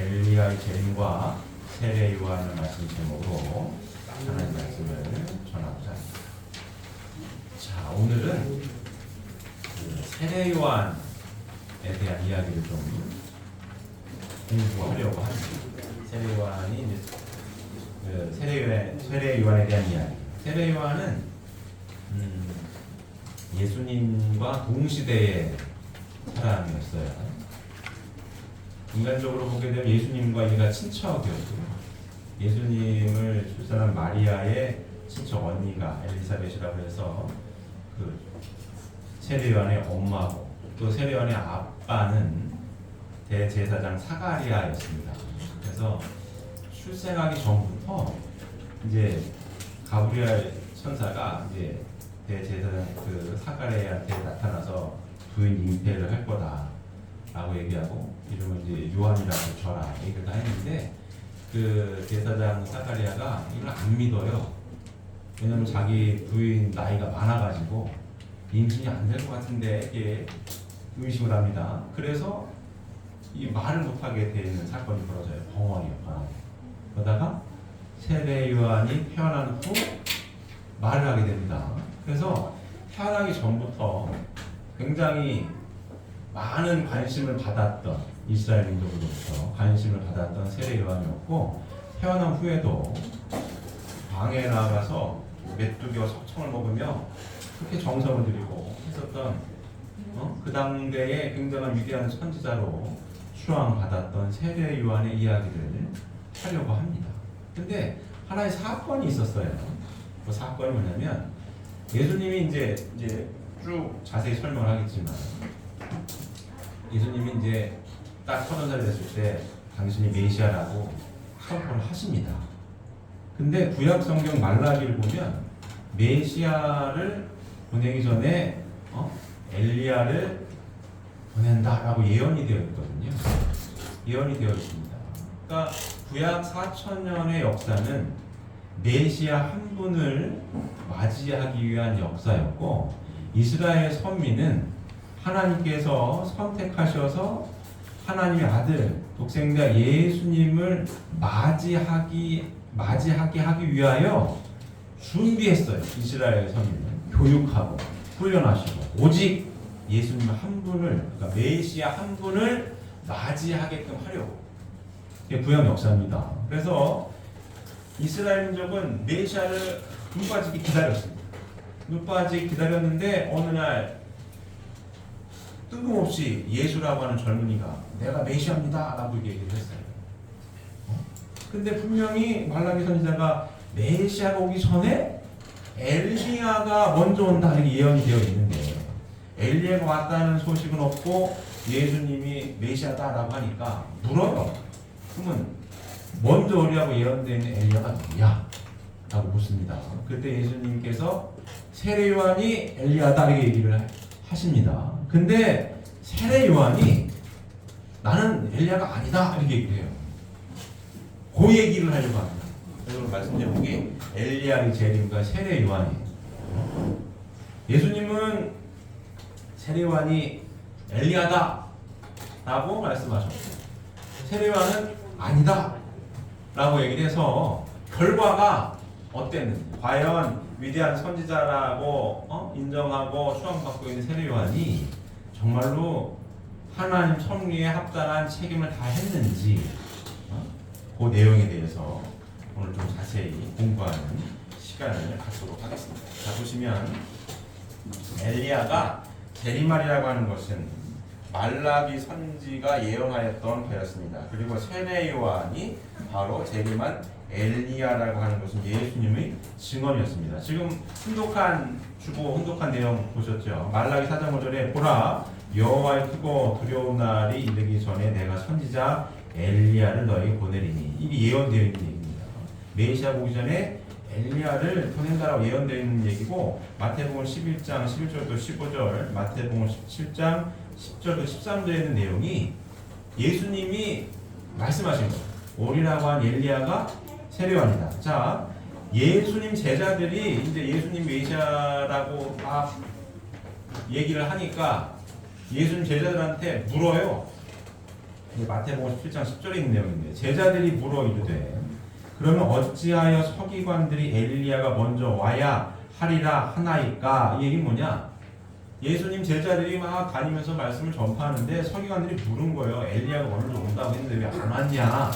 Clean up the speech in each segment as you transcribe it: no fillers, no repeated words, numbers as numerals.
엘리야의 재림과 세례 요한의 말씀 제목으로 하나님의 말씀을 전하고자 합니다. 자, 오늘은 그 세례 요한에 대한 이야기를 좀 공부하려고 합니다. 세례 요한이 이제 그 세례 요한에 대한 이야기. 세례 요한은 예수님과 동시대의 사람이었어요. 인간적으로 보게 되면 예수님과 얘가 친척이었고요. 예수님을 출산한 마리아의 친척 언니가 엘리사벳이라고 해서 그 세례 요한의 엄마고, 또 세례 요한의 아빠는 대제사장 사가리아였습니다. 그래서 출생하기 전부터 이제 가브리엘 천사가 이제 대제사장 그 사가리아한테 나타나서 부인 잉태를 할 거다라고 얘기하고, 이름은 이제 요한이라고 줘라 얘기를 다 했는데, 그 대사장 사가리아가 이걸 안 믿어요. 왜냐면 자기 부인 나이가 많아가지고 임신이 안 될 것 같은데 이게 의심을 합니다. 그래서 이 말을 못하게 되는 사건이 벌어져요. 벙어리요. 그러다가 세례 요한이 태어난 후 말을 하게 됩니다. 그래서 태어나기 전부터 굉장히 많은 관심을 받았던, 이스라엘 민족으로부터 관심을 받았던 세례 요한이었고, 태어난 후에도 방에 나가서 메뚜기와 석청을 먹으며 그렇게 정성을 들이고 했었던 그 당대에 굉장한 위대한 선지자로 추앙받았던 세례 요한의 이야기를 하려고 합니다. 근데 하나의 사건이 있었어요. 그 사건이 뭐냐면, 예수님이 이제 쭉 자세히 설명을 하겠지만, 예수님이 이제 딱 30살 됐을 때 당신이 메시아라고 선포를 하십니다. 근데 구약 성경 말라기를 보면 메시아를 보내기 전에 엘리야를 보낸다라고 예언이 되어 있거든요. 예언이 되어 있습니다. 그러니까 구약 4,000년의 역사는 메시아 한 분을 맞이하기 위한 역사였고, 이스라엘 선민은 하나님께서 선택하셔서 하나님의 아들 독생자 예수님을 맞이하게 하기 위하여 준비했어요. 이스라엘 선민을 교육하고 훈련하시고, 오직 예수님 한 분을, 그러니까 메시아 한 분을 맞이하게끔 하려고. 이게 구약 역사입니다. 그래서 이스라엘 민족은 메시아를 눈 빠지게 기다렸습니다. 눈 빠지게 기다렸는데 어느 날 뜬금없이 예수라고 하는 젊은이가 내가 메시아입니다 라고 얘기를 했어요. 근데 분명히 말라기 선지자가 메시아가 오기 전에 엘리야가 먼저 온다 이렇게 예언이 되어 있는데, 엘리야가 왔다는 소식은 없고 예수님이 메시아다라고 하니까 물어요. 그러면 먼저 오리라고 예언되어 있는 엘리야가 누구야? 라고 묻습니다. 그때 예수님께서 세례 요한이 엘리야다 이렇게 얘기를 하십니다. 근데 세례 요한이 나는 엘리야가 아니다 이렇게 얘기를 해요. 그 얘기를 하려고 합니다. 오늘 말씀 제목이 엘리야의 재림과 세례 요한이에요. 예수님은 세례 요한이 엘리야다 라고 말씀하셨어요. 세례 요한은 아니다 라고 얘기를 해서 결과가 어땠는지, 과연 위대한 선지자라고 인정하고 추앙받고 있는 세례 요한이 정말로 하나님 섭리에 합당한 책임을 다 했는지, 그 내용에 대해서 오늘 좀 자세히 공부하는 시간을 갖도록 하겠습니다. 자, 보시면 엘리야가 재림하리라고 하는 것은 말라기 선지가 예언하였던 바였습니다. 그리고 세례 요한이 바로 재림한 엘리야라고 하는 것은 예수님의 증언이었습니다. 지금 훈독한 내용 보셨죠? 말라기 4장 5절에 보라, 여호와의 크고 두려운 날이 이르기 전에 내가 선지자 엘리야를 너에게 보내리니. 이게 예언되어 있는 얘기입니다. 메시아 오기 전에 엘리야를 보낸다라고 예언되어 있는 얘기고, 마태복음 11장 11절부터 15절, 마태복음 17장 10절부터 13절에 있는 내용이 예수님이 말씀하신 거예요. 오리라고 한 엘리야가 세례 요한이다. 자, 예수님 제자들이 이제 예수님 메시아라고 막 얘기를 하니까 예수님 제자들한테 물어요. 마태복음 17장 10절에 있는 내용인데 제자들이 물어 이르되 그러면 어찌하여 서기관들이 엘리야가 먼저 와야 하리라 하나이까? 이 얘기는 뭐냐? 예수님 제자들이 막 다니면서 말씀을 전파하는데 서기관들이 물은 거예요. 엘리야가 먼저 온다고 했는데 왜 안 왔냐?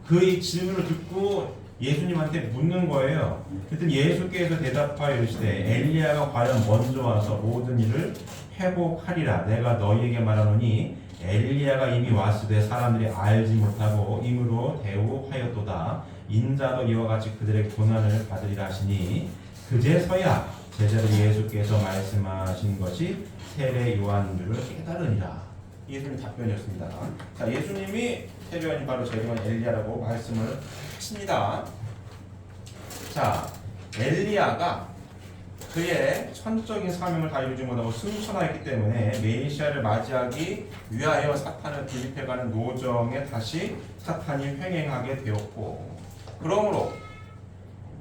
그 질문을 듣고 예수님한테 묻는 거예요. 그랬더니 예수께서 대답하여 이르시되 엘리야가 과연 먼저 와서 모든 일을 회복하리라. 내가 너희에게 말하노니 엘리야가 이미 왔으되 사람들이 알지 못하고 임으로 대우하였도다. 인자도 이와 같이 그들의 고난을 받으리라 하시니 그제서야 제자들이 예수께서 말씀하신 것이 세례 요한인 줄을 깨달으니라. 예수님 답변이었습니다. 자, 예수님이 세례 요한이 바로 재림한 엘리야라고 말씀을 하십니다. 자, 엘리야가 그의 천적인 사명을 다 이루지 못하고 승천하였기 때문에 메시아를 맞이하기 위하여 사탄을 대립해가는 노정에 다시 사탄이 횡행하게 되었고, 그러므로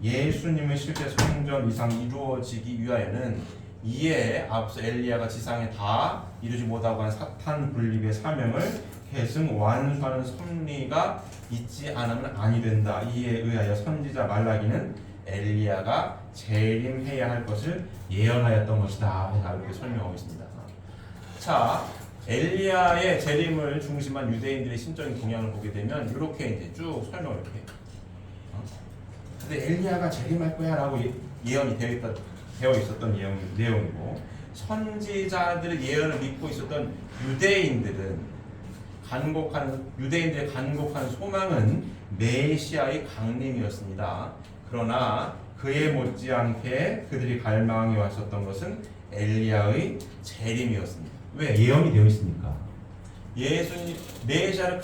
예수님의 실제 성전 이상이 이루어지기 위하여는 이에 앞서 엘리야가 지상에 다 이루지 못하고 한 사탄 분립의 사명을 계승 완수하는 섭리가 있지 않으면 아니 된다. 이에 의하여 선지자 말라기는 엘리야가 재림해야 할 것을 예언하였던 것이다. 이렇게 설명하고 있습니다. 자, 엘리야의 재림을 중심한 유대인들의 신적인 동향을 보게 되면 이렇게 이제 쭉 설명을 이렇게 해요. 근데 엘리야가 재림할 거야라고 예언이 되어 있었던 내용이고, 선지자들의 예언을 믿고 있었던 유대인들의 간곡한 소망은 메시아의 강림이었습니다. 그러나 그에 못지않게 그들이 갈망해 왔었던 것은 엘리야의 재림이었습니다. 왜? 예언이 되어 있으니까. 예수님 메시아를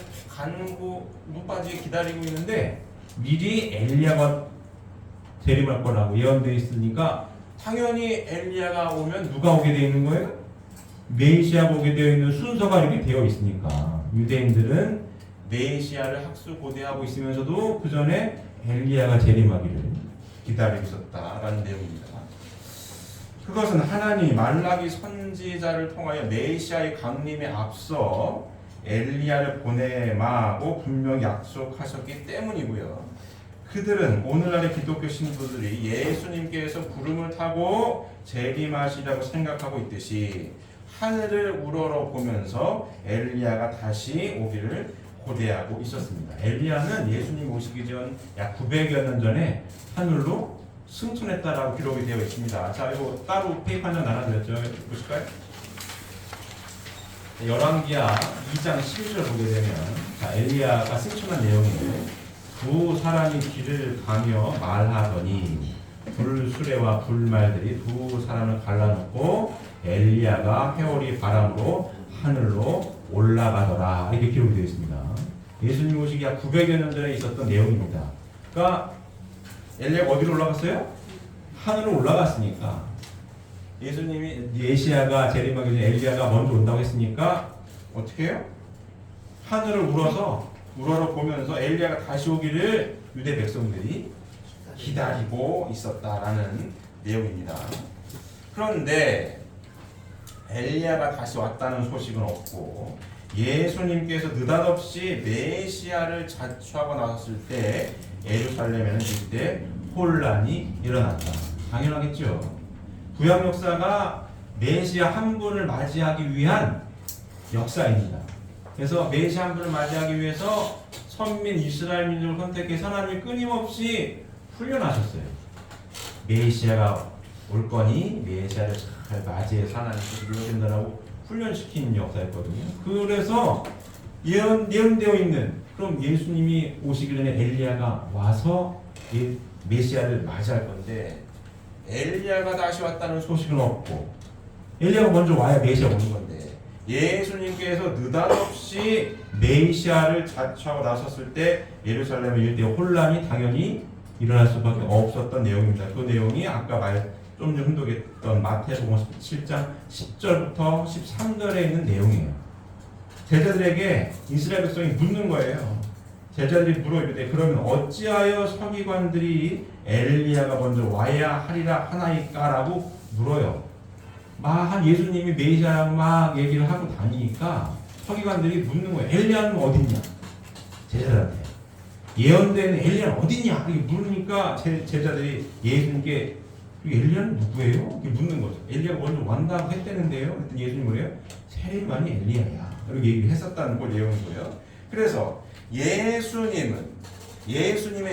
못 빠지게 기다리고 있는데 미리 엘리야가 재림할 거라고 예언되어 있으니까 당연히 엘리야가 오면 누가 오게 되어 있는 거예요? 메시아가 오게 되어 있는 순서가 이렇게 되어 있으니까 유대인들은 메시아를 학수고대하고 있으면서도 그 전에 엘리야가 재림하기를 기다리고 있었다라는 내용입니다. 그것은 하나님이 말라기 선지자를 통하여 메시아의 강림에 앞서 엘리야를 보내마고 분명히 약속하셨기 때문이고요. 그들은 오늘날의 기독교 신부들이 예수님께서 구름을 타고 재림하시라고 생각하고 있듯이 하늘을 우러러 보면서 엘리야가 다시 오기를 고대하고 있었습니다. 엘리야는 예수님 오시기 전 약 900여 년 전에 하늘로 승천했다라고 기록이 되어 있습니다. 자, 이거 따로 페이프 한 장 나눠드렸죠. 보실까요? 열왕기하 2장 11절 보게 되면, 자, 엘리야가 승천한 내용이에요. 두 사람이 길을 가며 말하더니 불수레와 불말들이 두 사람을 갈라놓고 엘리야가 회오리 바람으로 하늘로 올라가더라. 이렇게 기록이 되어 있습니다. 예수님 오시기 약 900여 년 전에 있었던 내용입니다. 그러니까 엘리야가 어디로 올라갔어요? 하늘로 올라갔으니까 예수님이 메시아가 재림하기 전에 엘리야가 먼저 온다고 했으니까 어떻게 해요? 하늘을 우러러 보면서 엘리야가 다시 오기를 유대 백성들이 기다리고 있었다라는 내용입니다. 그런데 엘리야가 다시 왔다는 소식은 없고 예수님께서 느닷없이 메시아를 자처하고 나섰을 때 예루살렘에는 이때 혼란이 일어났다. 당연하겠죠. 구약 역사가 메시아 한 분을 맞이하기 위한 역사입니다. 그래서 메시아 한 분을 맞이하기 위해서 선민 이스라엘 민족을 선택해서 하나님이 끊임없이 훈련하셨어요. 메시아가 올 거니 메시아를 잘 맞이해서 하나님께서 이루어진다라고 훈련시키는 역사였거든요. 그래서 예언되어 있는, 그럼 예수님이 오시기 전에 엘리야가 와서 메시아를 맞이할 건데 엘리야가 다시 왔다는 소식은 없고 엘리야가 먼저 와야 메시아가 오는 건데 예수님께서 느닷없이 메시아를 자처하고 나섰을 때 예루살렘의 일대 혼란이 당연히 일어날 수밖에 없었던 내용입니다. 그 내용이 아까 좀 전에 훈독했던 마태복음 17장 10절부터 13절에 있는 내용이에요. 제자들에게 이스라엘 백성이 묻는 거예요. 제자들이 물어 이르되 그러면 어찌하여 서기관들이 엘리야가 먼저 와야 하리라 하나이까라고 물어요. 한 예수님이 메시아 막 얘기를 하고 다니니까 서기관들이 묻는 거예요. 엘리야는 어딨냐? 제자들한테. 예언된 엘리야는 어딨냐? 이렇게 물으니까 제자들이 예수님께 엘리야는 누구예요? 이렇게 묻는 거죠. 엘리야가 먼저 완다고 했다는데요. 그랬더니 예수님이 뭐래요? 세례요한이 엘리야야. 이렇게 얘기를 했었다는 걸 내용이고요. 그래서 예수님의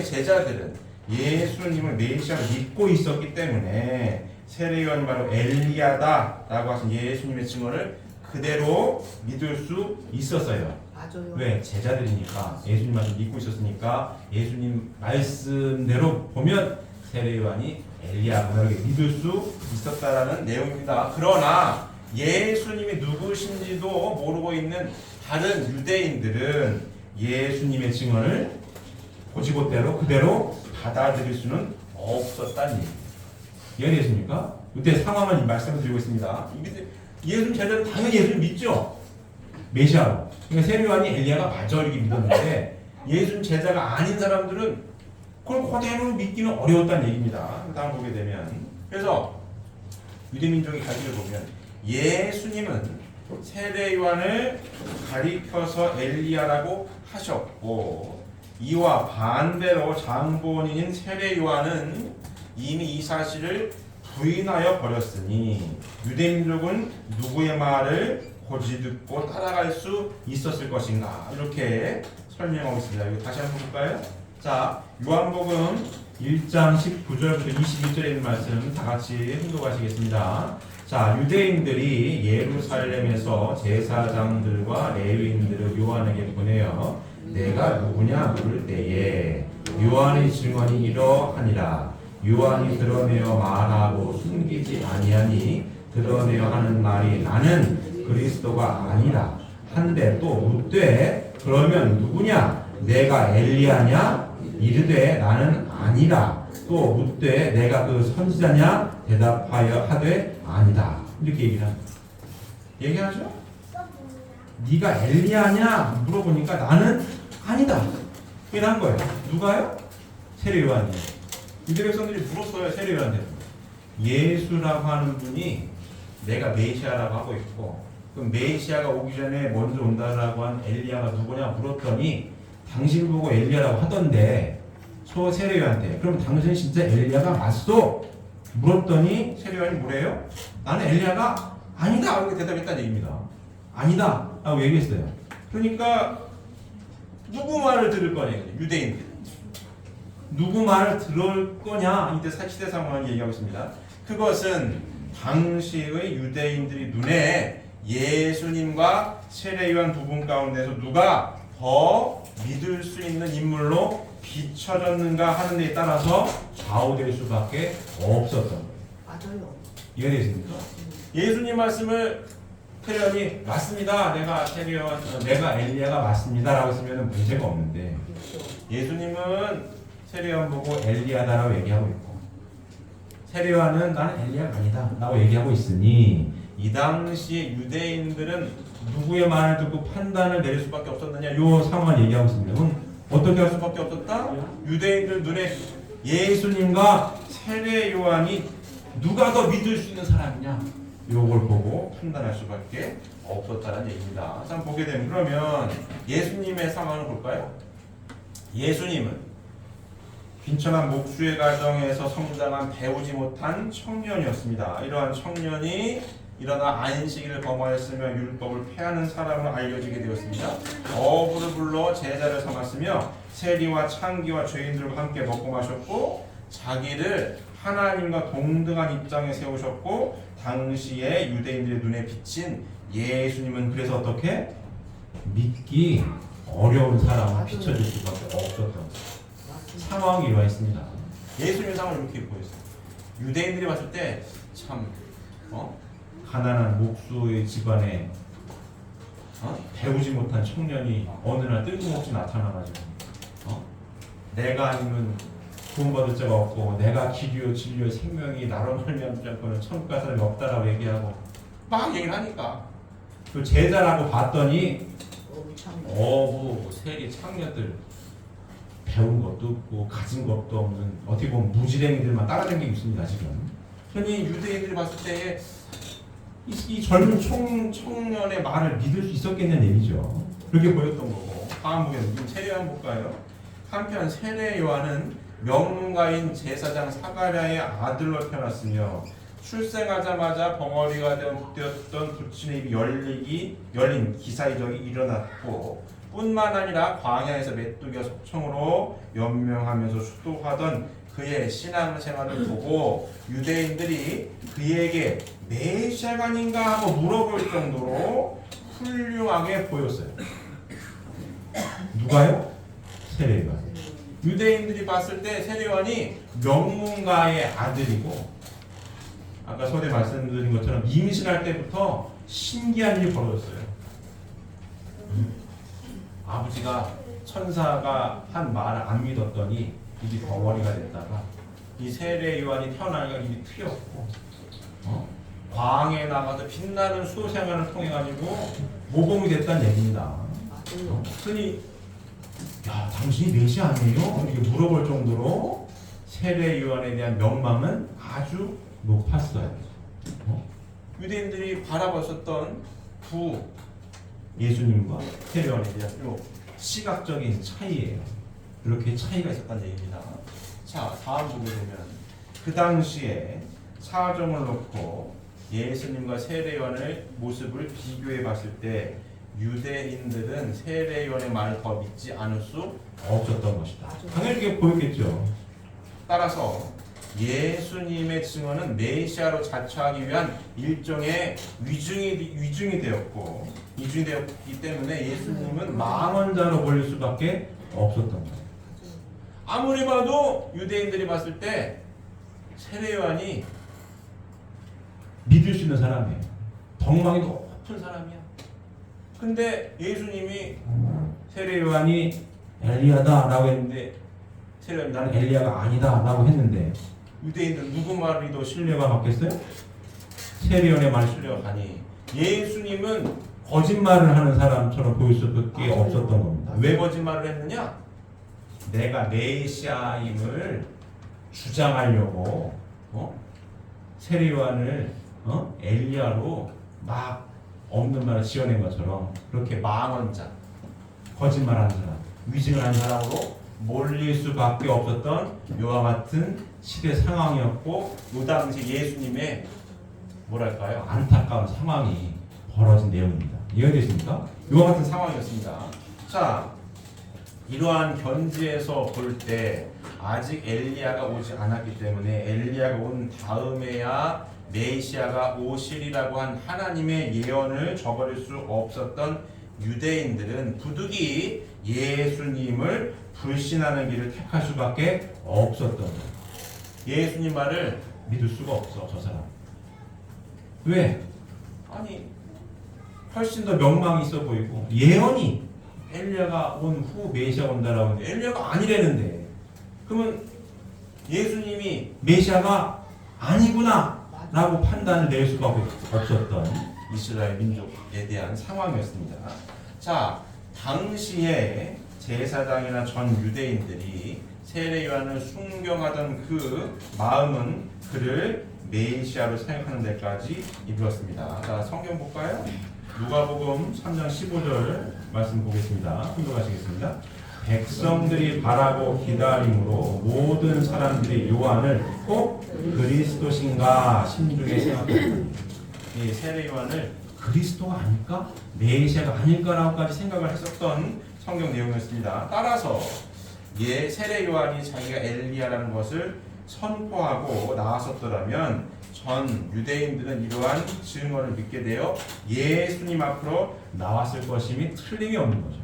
제자들은 예수님을 메시아로 믿고 있었기 때문에 세례요한이 바로 엘리야다라고 하신 예수님의 증언을 그대로 믿을 수 있었어요. 맞아요. 왜? 제자들이니까 예수님을 믿고 있었으니까 예수님 말씀대로 보면 세례요한이 엘리야라고 믿을 수 있었다라는 내용입니다. 그러나 예수님이 누구신지도 모르고 있는 다른 유대인들은 예수님의 증언을 고지고대로 그대로 받아들일 수는 없었다는 얘기입니다. 이해되십니까? 이때 상황을 말씀을 드리고 있습니다. 예수님 제자들은 당연히 예수님 믿죠. 메시아로. 그러니까 세례요한이 엘리야가 맞아 이렇게 믿었는데 예수님 제자가 아닌 사람들은 그걸 그대로 믿기는 어려웠다는 얘기입니다. 다음 보게 되면 그래서 유대민족의 가르침을 보면 예수님은 세례요한을 가리켜서 엘리야라고 하셨고 이와 반대로 장본인인 세례요한은 이미 이 사실을 부인하여 버렸으니 유대민족은 누구의 말을 고지 듣고 따라갈 수 있었을 것인가 이렇게 설명하고 있습니다. 이거 다시 한번 볼까요? 자, 요한복음 1장 19절부터 21절에 있는 말씀 다 같이 행독하시겠습니다. 자, 유대인들이 예루살렘에서 제사장들과 레위인들을 요한에게 보내어 내가 누구냐 물을 때에 요한의 증언이 이러하니라. 요한이 드러내어 말하고 숨기지 아니하니 드러내어 하는 말이 나는 그리스도가 아니라 한데 또 묻되 그러면 누구냐 내가 엘리야냐 이르되 나는 아니라 또 묻되 내가 그 선지자냐 대답하여 하되 아니다 이렇게 얘기하죠. 네가 엘리야냐 물어보니까 나는 아니다 이렇게 한 거예요. 누가요? 세례요한이. 유대 백성들이 물었어요. 세례요한한테. 예수라고 하는 분이 내가 메시아라고 하고 있고 그럼 메시아가 오기 전에 먼저 온다라고 한 엘리야가 누구냐 물었더니 당신 보고 엘리야라고 하던데 세례요한한테 그럼 당신 진짜 엘리야가 맞소? 물었더니 세례요한이 뭐래요? 나는 엘리야가 아니다 이렇게 대답했다는 얘기입니다. 아니다 라고 얘기했어요. 그러니까 누구 말을 들을 거냐 유대인들 누구 말을 들을 거냐 이때 시대 상황을 얘기하고 있습니다. 그것은 당시의 유대인들이 눈에 예수님과 세례요한 두 분 가운데서 누가 더 믿을 수 있는 인물로 비춰졌는가 하는 데에 따라서 좌우될 수밖에 없었던 거예요. 맞아요. 이해되십니까? 예수님 말씀을 세례요한이 맞습니다. 내가 엘리야가 맞습니다라고 했으면 문제가 없는데 예수님은 세례요한 보고 엘리야다라고 얘기하고 있고 세례요한은 나는 엘리야가 아니다 라고 얘기하고 있으니 이 당시 유대인들은 누구의 말을 듣고 판단을 내릴 수밖에 없었느냐 이 상황을 얘기하고 있습니다. 그럼 어떻게 할 수밖에 없었다? 유대인들 눈에 예수님과 세례요한이 누가 더 믿을 수 있는 사람이냐 요걸 보고 판단할 수밖에 없었다는 얘기입니다. 자, 보게 되면 그러면 예수님의 상황을 볼까요? 예수님은 빈천한 목수의 가정에서 성장한 배우지 못한 청년이었습니다. 이러한 청년이 일어나 안식일을 범하였으며 율법을 폐하는 사람으로 알려지게 되었습니다. 어부를 불러 제자를 삼았으며 세리와 창기와 죄인들과 함께 먹고 마셨고 자기를 하나님과 동등한 입장에 세우셨고 당시에 유대인들의 눈에 비친 예수님은 그래서 어떻게 믿기 어려운 사람을 비춰줄 수밖에 없었던 상황이 이러했습니다. 예수님의 상황을 이렇게 보였어요. 유대인들이 봤을 때 참 가난한 목수의 집안에 배우지 못한 청년이 어느 날 뜬금없이 나타나가지고 내가 아니면 구원받을 자가 없고 내가 길이요 진리요 생명이 나로 말미암지 않고는 천국 갈 사람이 없다라고 얘기하고 막 얘기를 하니까 그 제자라고 봤더니 어부 세리 창녀들 배운 것도 없고 가진 것도 없는 어떻게 보면 무지랭이들만 따라다니고 있습니다 지금. 흔히 유대인들이 봤을 때에 이 젊은 청년의 말을 믿을 수 있었겠냐는 얘기죠. 그렇게 보였던 거고. 다음 보겠습니다. 세례요한 볼까요? 한편 세례 요한은 명문가인 제사장 사가랴의 아들로 태어났으며 출생하자마자 벙어리가 되었던 부친의 입이 열린 기사이적이 일어났고 뿐만 아니라 광야에서 메뚜기와 속청으로 연명하면서 수도하던 그의 신앙생활을 보고 유대인들이 그에게 메시아가 아닌가 하고 물어볼 정도로 훌륭하게 보였어요. 누가요? 세례요한. 유대인들이 봤을 때 세례요한이 명문가의 아들이고 아까 전에 말씀드린 것처럼 임신할 때부터 신기한 일이 벌어졌어요. 아버지가 천사가 한 말을 안 믿었더니 입이 벙어리가 됐다가 이 세례 요한이 태어나니까 입이 트였고 광에 나가서 빛나는 수호 생활을 통해 가지고 모범이 됐다는 얘기입니다. 그러니 야 당신이 메시아 아니에요? 이렇게 물어볼 정도로 세례 요한에 대한 명망은 아주 높았어요. 유대인들이 바라봤었던 부 예수님과 세례 요한에 대한 요 시각적인 차이예요. 이렇게 차이가 있었다는 얘기입니다. 자, 다음 보게 되면 그 당시에 사정을 놓고 예수님과 세례 요한의 모습을 비교해 봤을 때 유대인들은 세례 요한의 말을 더 믿지 않을 수 없었던 것이다. 당연히 이게 보였겠죠. 따라서 예수님의 증언은 메시아로 자처하기 위한 일종의 위증이 되었기 때문에 예수님은 망언자로 몰릴 수밖에 없었던 거예요. 아무리 봐도 유대인들이 봤을 때 세례 요한이 믿을 수 있는 사람이에요. 덕망이 높은 사람이야. 근데 예수님이 세례 요한이 엘리야다라고 했는데 세례 요한이 나는 엘리야가 아니다라고 했는데 유대인들 누구 말이 더 신뢰가 받겠어요? 세례 요한의 말 신뢰가 가니 예수님은 거짓말을 하는 사람처럼 보일 수밖에 없었던 겁니다. 왜 거짓말을 했느냐? 내가 메시아임을 주장하려고 세례 요한을 엘리야로 막 없는 말을 지어낸 것처럼 그렇게 망언자, 거짓말하는 사람, 위증을 하는 사람으로 몰릴 수밖에 없었던 요와 같은 시대 상황이었고 이 당시 예수님의 뭐랄까요? 안타까운 상황이 벌어진 내용입니다. 이해되십니까? 요와 같은 상황이었습니다. 자, 이러한 견지에서 볼 때 아직 엘리야가 오지 않았기 때문에 엘리야가 온 다음에야 메시아가 오시리라고 한 하나님의 예언을 저버릴 수 없었던 유대인들은 부득이 예수님을 불신하는 길을 택할 수밖에 없었던 거예요. 예수님 말을 믿을 수가 없어, 저 사람. 왜? 아니, 훨씬 더 명망이 있어 보이고 예언이 엘리야가 온 후 메시아가 온다라고 하는데 엘리야가 아니라는데 그러면 예수님이 메시아가 아니구나 라고 판단을 낼 수밖에 없었던 이스라엘 민족에 대한 상황이었습니다. 자, 당시에 제사장이나 전 유대인들이 세례 요한을 순경하던 그 마음은 그를 메시아로 생각하는 데까지 이르렀습니다. 자, 성경 볼까요? 누가복음 3장 15절 말씀 보겠습니다. 훈독하시겠습니다. 백성들이 바라고 기다림으로 모든 사람들이 요한을 꼭 그리스도신가 심중에 생각했더니 이 세례 요한을 그리스도가 아닐까? 메시아가 아닐까라고까지 생각을 했었던 성경 내용이었습니다. 따라서 세례 요한이 자기가 엘리야라는 것을 선포하고 나왔었더라면 전 유대인들은 이러한 증언을 믿게 되어 예수님 앞으로 나왔을 것임이 틀림이 없는 거죠.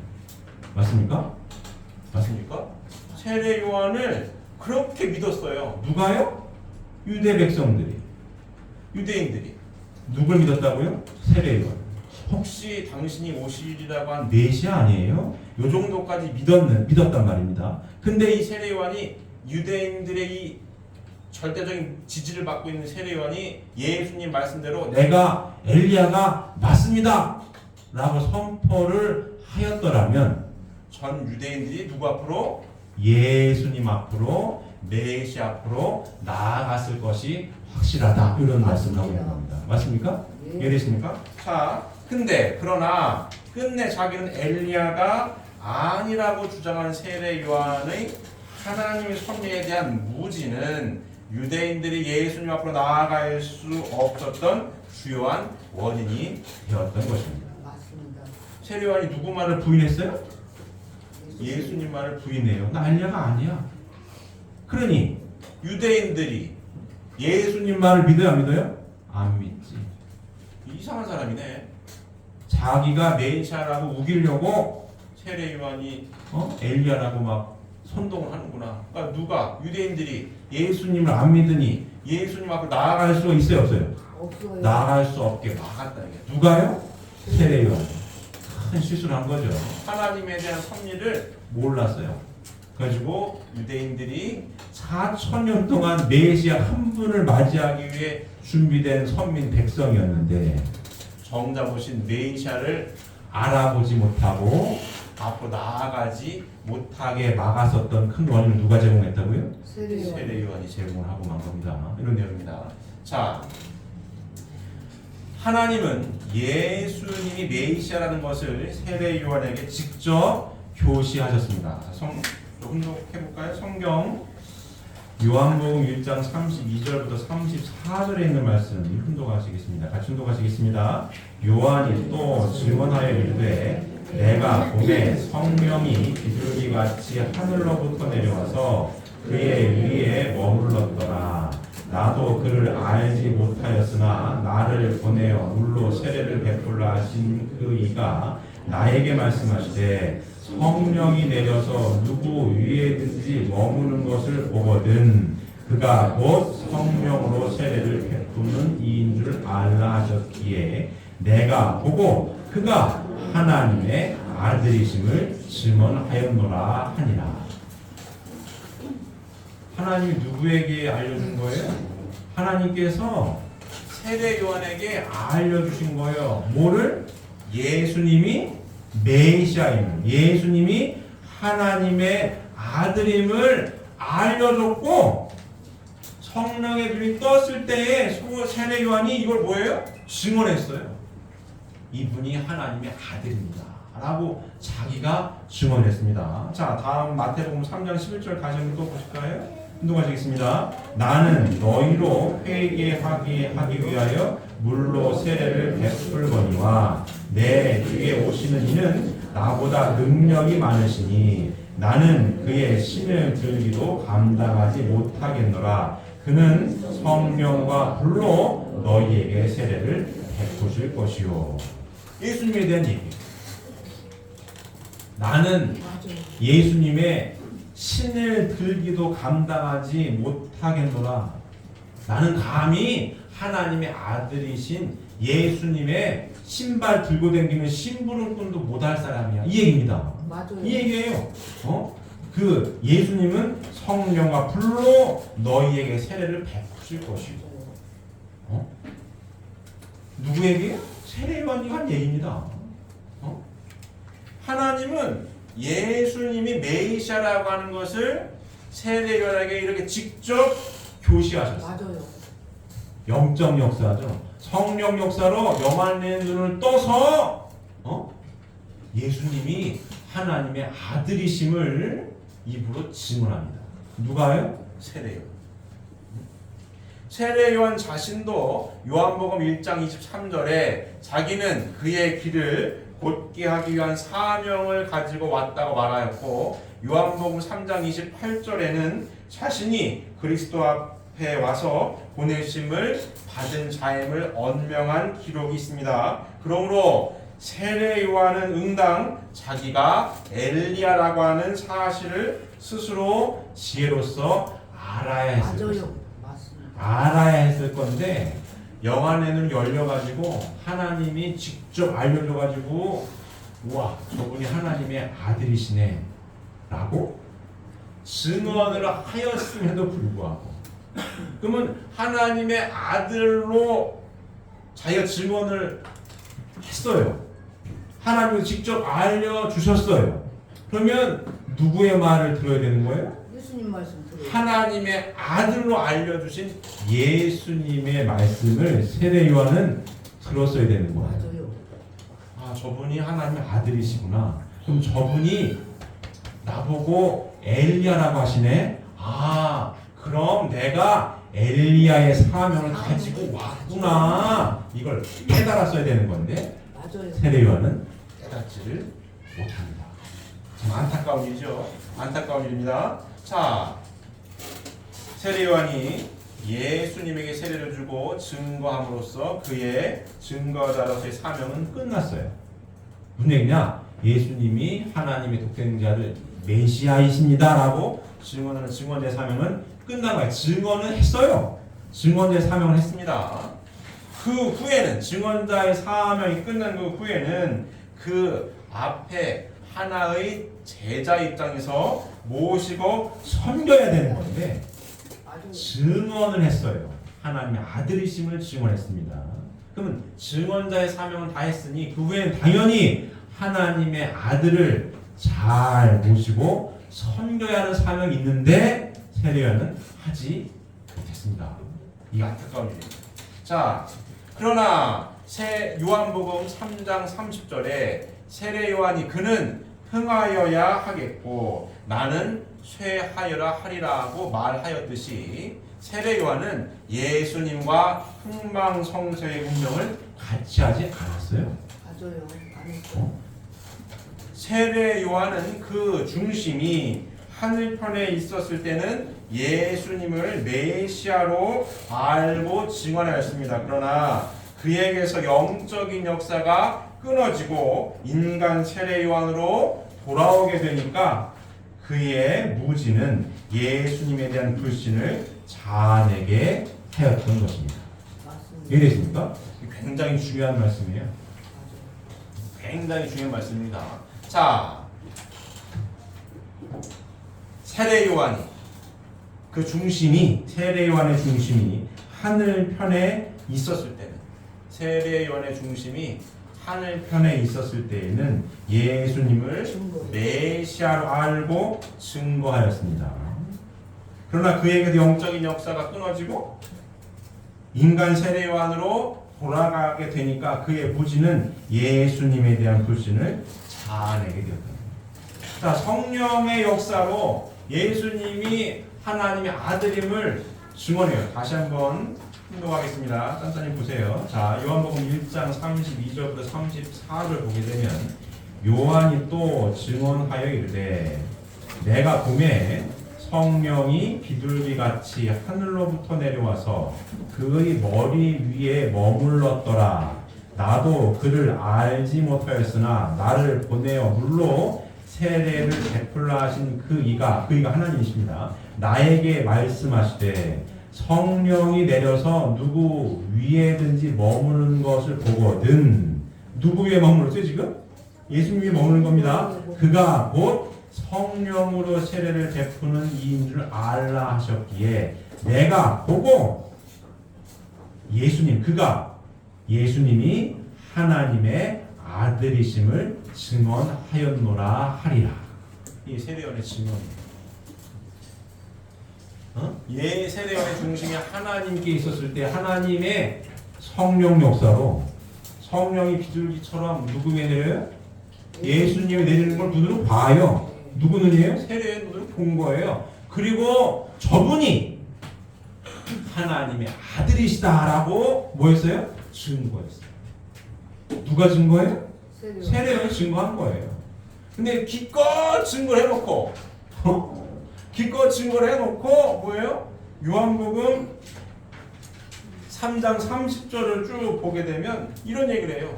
맞습니까? 맞습니까? 세례 요한을 그렇게 믿었어요. 누가요? 유대 백성들이. 유대인들이. 누굴 믿었다고요? 세례 요한. 혹시 당신이 오시리라고 한 메시아 아니에요? 요 정도까지 믿었단 말입니다. 근데 이 세례 요한이 유대인들의 이 절대적인 지지를 받고 있는 세례 요한이 예수님 말씀대로 내가 엘리야가 맞습니다 라고 선포를 하였더라면 전 유대인들이 누구 앞으로? 예수님 앞으로 메시 앞으로 나아갔을 것이 확실하다. 이런 말씀을 하고 있는 겁니다. 맞습니까? 예. 이해되십니까? 자, 근데 그러나 끝내 자기는 엘리야가 아니라고 주장하는 세례 요한의 하나님의 섭리에 대한 무지는 유대인들이 예수님 앞으로 나아갈 수 없었던 주요한 원인이 되었던 것입니다. 맞습니다. 세례 요한이 누구 말을 부인했어요? 예수님 말을 부인해요. 나 엘리야가 아니야. 그러니 유대인들이 예수님 말을 믿어요, 안 믿어요? 안 믿지. 이상한 사람이네. 자기가 메시아라고 우기려고 세례 요한이 엘리야라고 막 선동을 하는구나. 그러니까 누가 유대인들이 예수님을 안 믿으니 예수님 앞으로 나아갈 수 있어요, 없어요? 없어요. 나아갈 수 없게 막았다 이게. 누가요? 세례 요한. 큰 실수를 한 거죠. 하나님에 대한 섭리를 몰랐어요. 그래가지고 유대인들이 4,000년 동안 메시아 한 분을 맞이하기 위해 준비된 선민 백성이었는데 정작 오신 메시아를 알아보지 못하고 앞으로 나아가지 못하게 막았었던 큰 원인을 누가 제공했다고요? 세례 요한이 제공을 하고 만 겁니다. 이런 내용입니다. 자, 하나님은 예수님이 메시아라는 것을 세례 요한에게 직접 교시하셨습니다. 혼독해볼까요? 성경 요한복음 1장 32절부터 34절에 있는 말씀 혼독하시겠습니다. 같이 혼독하시겠습니다. 요한이 또 증언하여 이르되 내가 봄에 성령이 비둘기같이 하늘로부터 내려와서 그의 위에 머물렀더라. 나도 그를 알지 못하였으나 나를 보내어 물로 세례를 베풀라 하신 그 이가 나에게 말씀하시되 성령이 내려서 누구 위에든지 머무는 것을 보거든 그가 곧 성령으로 세례를 베푸는 이인 줄 알라 하셨기에 내가 보고 그가 하나님의 아들이심을 증언하였노라 하니라. 하나님이 누구에게 알려준 거예요? 하나님께서 세례 요한에게 알려주신 거예요. 뭐를? 예수님이 메시아임을, 예수님이 하나님의 아들임을 알려줬고 성령의 눈이 떴을 때에 세례 요한이 이걸 뭐예요? 증언했어요. 이분이 하나님의 아들입니다 라고 자기가 증언했습니다. 자, 다음 마태복음 3장 11절 다시 한번 또 보실까요? 운동하시겠습니다. 나는 너희로 회개하기 위하여 물로 세례를 베풀거니와 내 뒤에 오시는 이는 나보다 능력이 많으시니 나는 그의 신을 들기도 감당하지 못하겠노라. 그는 성령과 불로 너희에게 세례를 베푸실 것이요. 예수님에 대한 얘기. 나는 예수님의 신을 들기도 감당하지 못하겠노라. 나는 감히 하나님의 아들이신 예수님의 신발 들고 다니는 심부름꾼도 못할 사람이야. 이 얘기입니다. 맞아요. 이 얘기예요. 그 예수님은 성령과 불로 너희에게 세례를 베푸실 것이고. 누구에게? 세례 요한이 한 얘기입니다. 하나님은 예수님이 메시아라고 하는 것을 세례 요한에게 이렇게 직접 교시하셨어요. 맞아요. 영적 역사죠. 성령 역사로 영안의 눈을 떠서 예수님이 하나님의 아들이심을 입으로 증언합니다. 누가요? 세례 요한. 세례 요한 자신도 요한복음 1장 23절에 자기는 그의 길을 곧게 하기 위한 사명을 가지고 왔다고 말하였고 요한복음 3장 28절에는 자신이 그리스도 앞에 와서 보내심을 받은 자임을 언명한 기록이 있습니다. 그러므로 세례 요한은 응당 자기가 엘리야라고 하는 사실을 스스로 지혜로서 알아야 했을 것입니다. 맞습니다. 알아야 했을 건데 영안의 눈이 열려가지고 하나님이 직접 알려줘가지고 우와 저분이 하나님의 아들이시네 라고 증언을 하였음에도 불구하고 그러면 하나님의 아들로 자기가 증언을 했어요. 하나님이 직접 알려주셨어요. 그러면 누구의 말을 들어야 되는 거예요? 예수님 말씀 들어요. 하나님의 아들로 알려주신 예수님의 말씀을 세례 요한은 들었어야 되는 거예요. 맞아요. 아, 저분이 하나님의 아들이시구나. 그럼 저분이 나보고 엘리야라고 하시네. 아, 그럼 내가 엘리야의 사명을 가지고 왔구나. 이걸 깨달았어야 되는 건데 맞아요. 세례 요한은 깨닫지를 못합니다. 참 안타까운 일이죠. 안타까운 일입니다. 자, 세례 요한이 예수님에게 세례를 주고 증거함으로써 그의 증거자로서의 사명은 끝났어요. 무슨 얘기냐? 예수님이 하나님의 독생자를 메시아이십니다라고 증언하는 증언의 사명은 끝난 거예요. 증언은 했어요. 증언의 사명을 했습니다. 그 후에는 증언자의 사명이 끝난 그 후에는 그 앞에 하나의 제자 입장에서 모시고 섬겨야 되는 건데 증언을 했어요. 하나님의 아들이심을 증언했습니다. 그러면 증언자의 사명은 다 했으니 그 후에는 당연히 하나님의 아들을 잘 모시고 섬겨야 하는 사명이 있는데 세례 요한은 하지 못했습니다. 이 안타까운 일입니다. 자, 그러나 요한복음 3장 30절에 세례 요한이 그는 흥하여야 하겠고 나는 쇠하여라 하리라고 말하였듯이 세례 요한은 예수님과 흥망성쇠의 운명을 같이 하지 않았어요. 맞아요. 안 했죠. 세례 요한은 그 중심이 하늘편에 있었을 때는 예수님을 메시아로 알고 증언하였습니다. 그러나 그에게서 영적인 역사가 끊어지고 인간 세례 요한으로 돌아오게 되니까 그의 무지는 예수님에 대한 불신을 자아내게 하였던 것입니다. 맞습니다. 이해되십니까? 굉장히 중요한 말씀이에요. 굉장히 중요한 말씀입니다. 자, 세례 요한이 그 중심이 세례 요한의 중심이 하늘편에 있었을 때는 세례 요한의 중심이 하늘편에 있었을 때에는 예수님을 메시아로 알고 증거하였습니다. 그러나 그에게도 영적인 역사가 끊어지고 인간 세례 요한으로 돌아가게 되니까 그의 무지는 예수님에 대한 불신을 자아내게 되었다. 자, 성령의 역사로 예수님이 하나님의 아들임을 증언해요. 다시 한번 행동하겠습니다. 짠짠히 보세요. 자, 요한복음 1장 32절부터 34절 보게 되면 요한이 또 증언하여 이르되 내가 봄에 성령이 비둘기같이 하늘로부터 내려와서 그의 머리 위에 머물렀더라. 나도 그를 알지 못하였으나 나를 보내어 물로 세례를 베풀라 하신 그 이가 하나님이십니다. 나에게 말씀하시되 성령이 내려서 누구 위에든지 머무는 것을 보거든. 누구 위에 머물었어요 지금? 예수님 위에 머무는 겁니다. 그가 곧 성령으로 세례를 베푸는 이인 줄 알라 하셨기에 내가 보고 예수님이 하나님의 아들이심을 증언하였노라 하리라. 이 세례요한의 증언입니다. 세례요한의 중심이 하나님께 있었을 때 하나님의 성령 역사로 성령이 비둘기처럼 누구 위에 내려요? 예수님이 내리는 걸 눈으로 봐요. 누구 눈이에요? 세례요한 눈으로 본 거예요. 그리고 저분이 하나님의 아들이시다라고 뭐였어요? 증거했어요. 누가 증거해요? 세례요한이 증거한 거예요. 근데 기껏 증거를 해놓고 기껏 증거를 해놓고 뭐예요? 요한복음 3장 30절을 쭉 보게 되면 이런 얘기를 해요.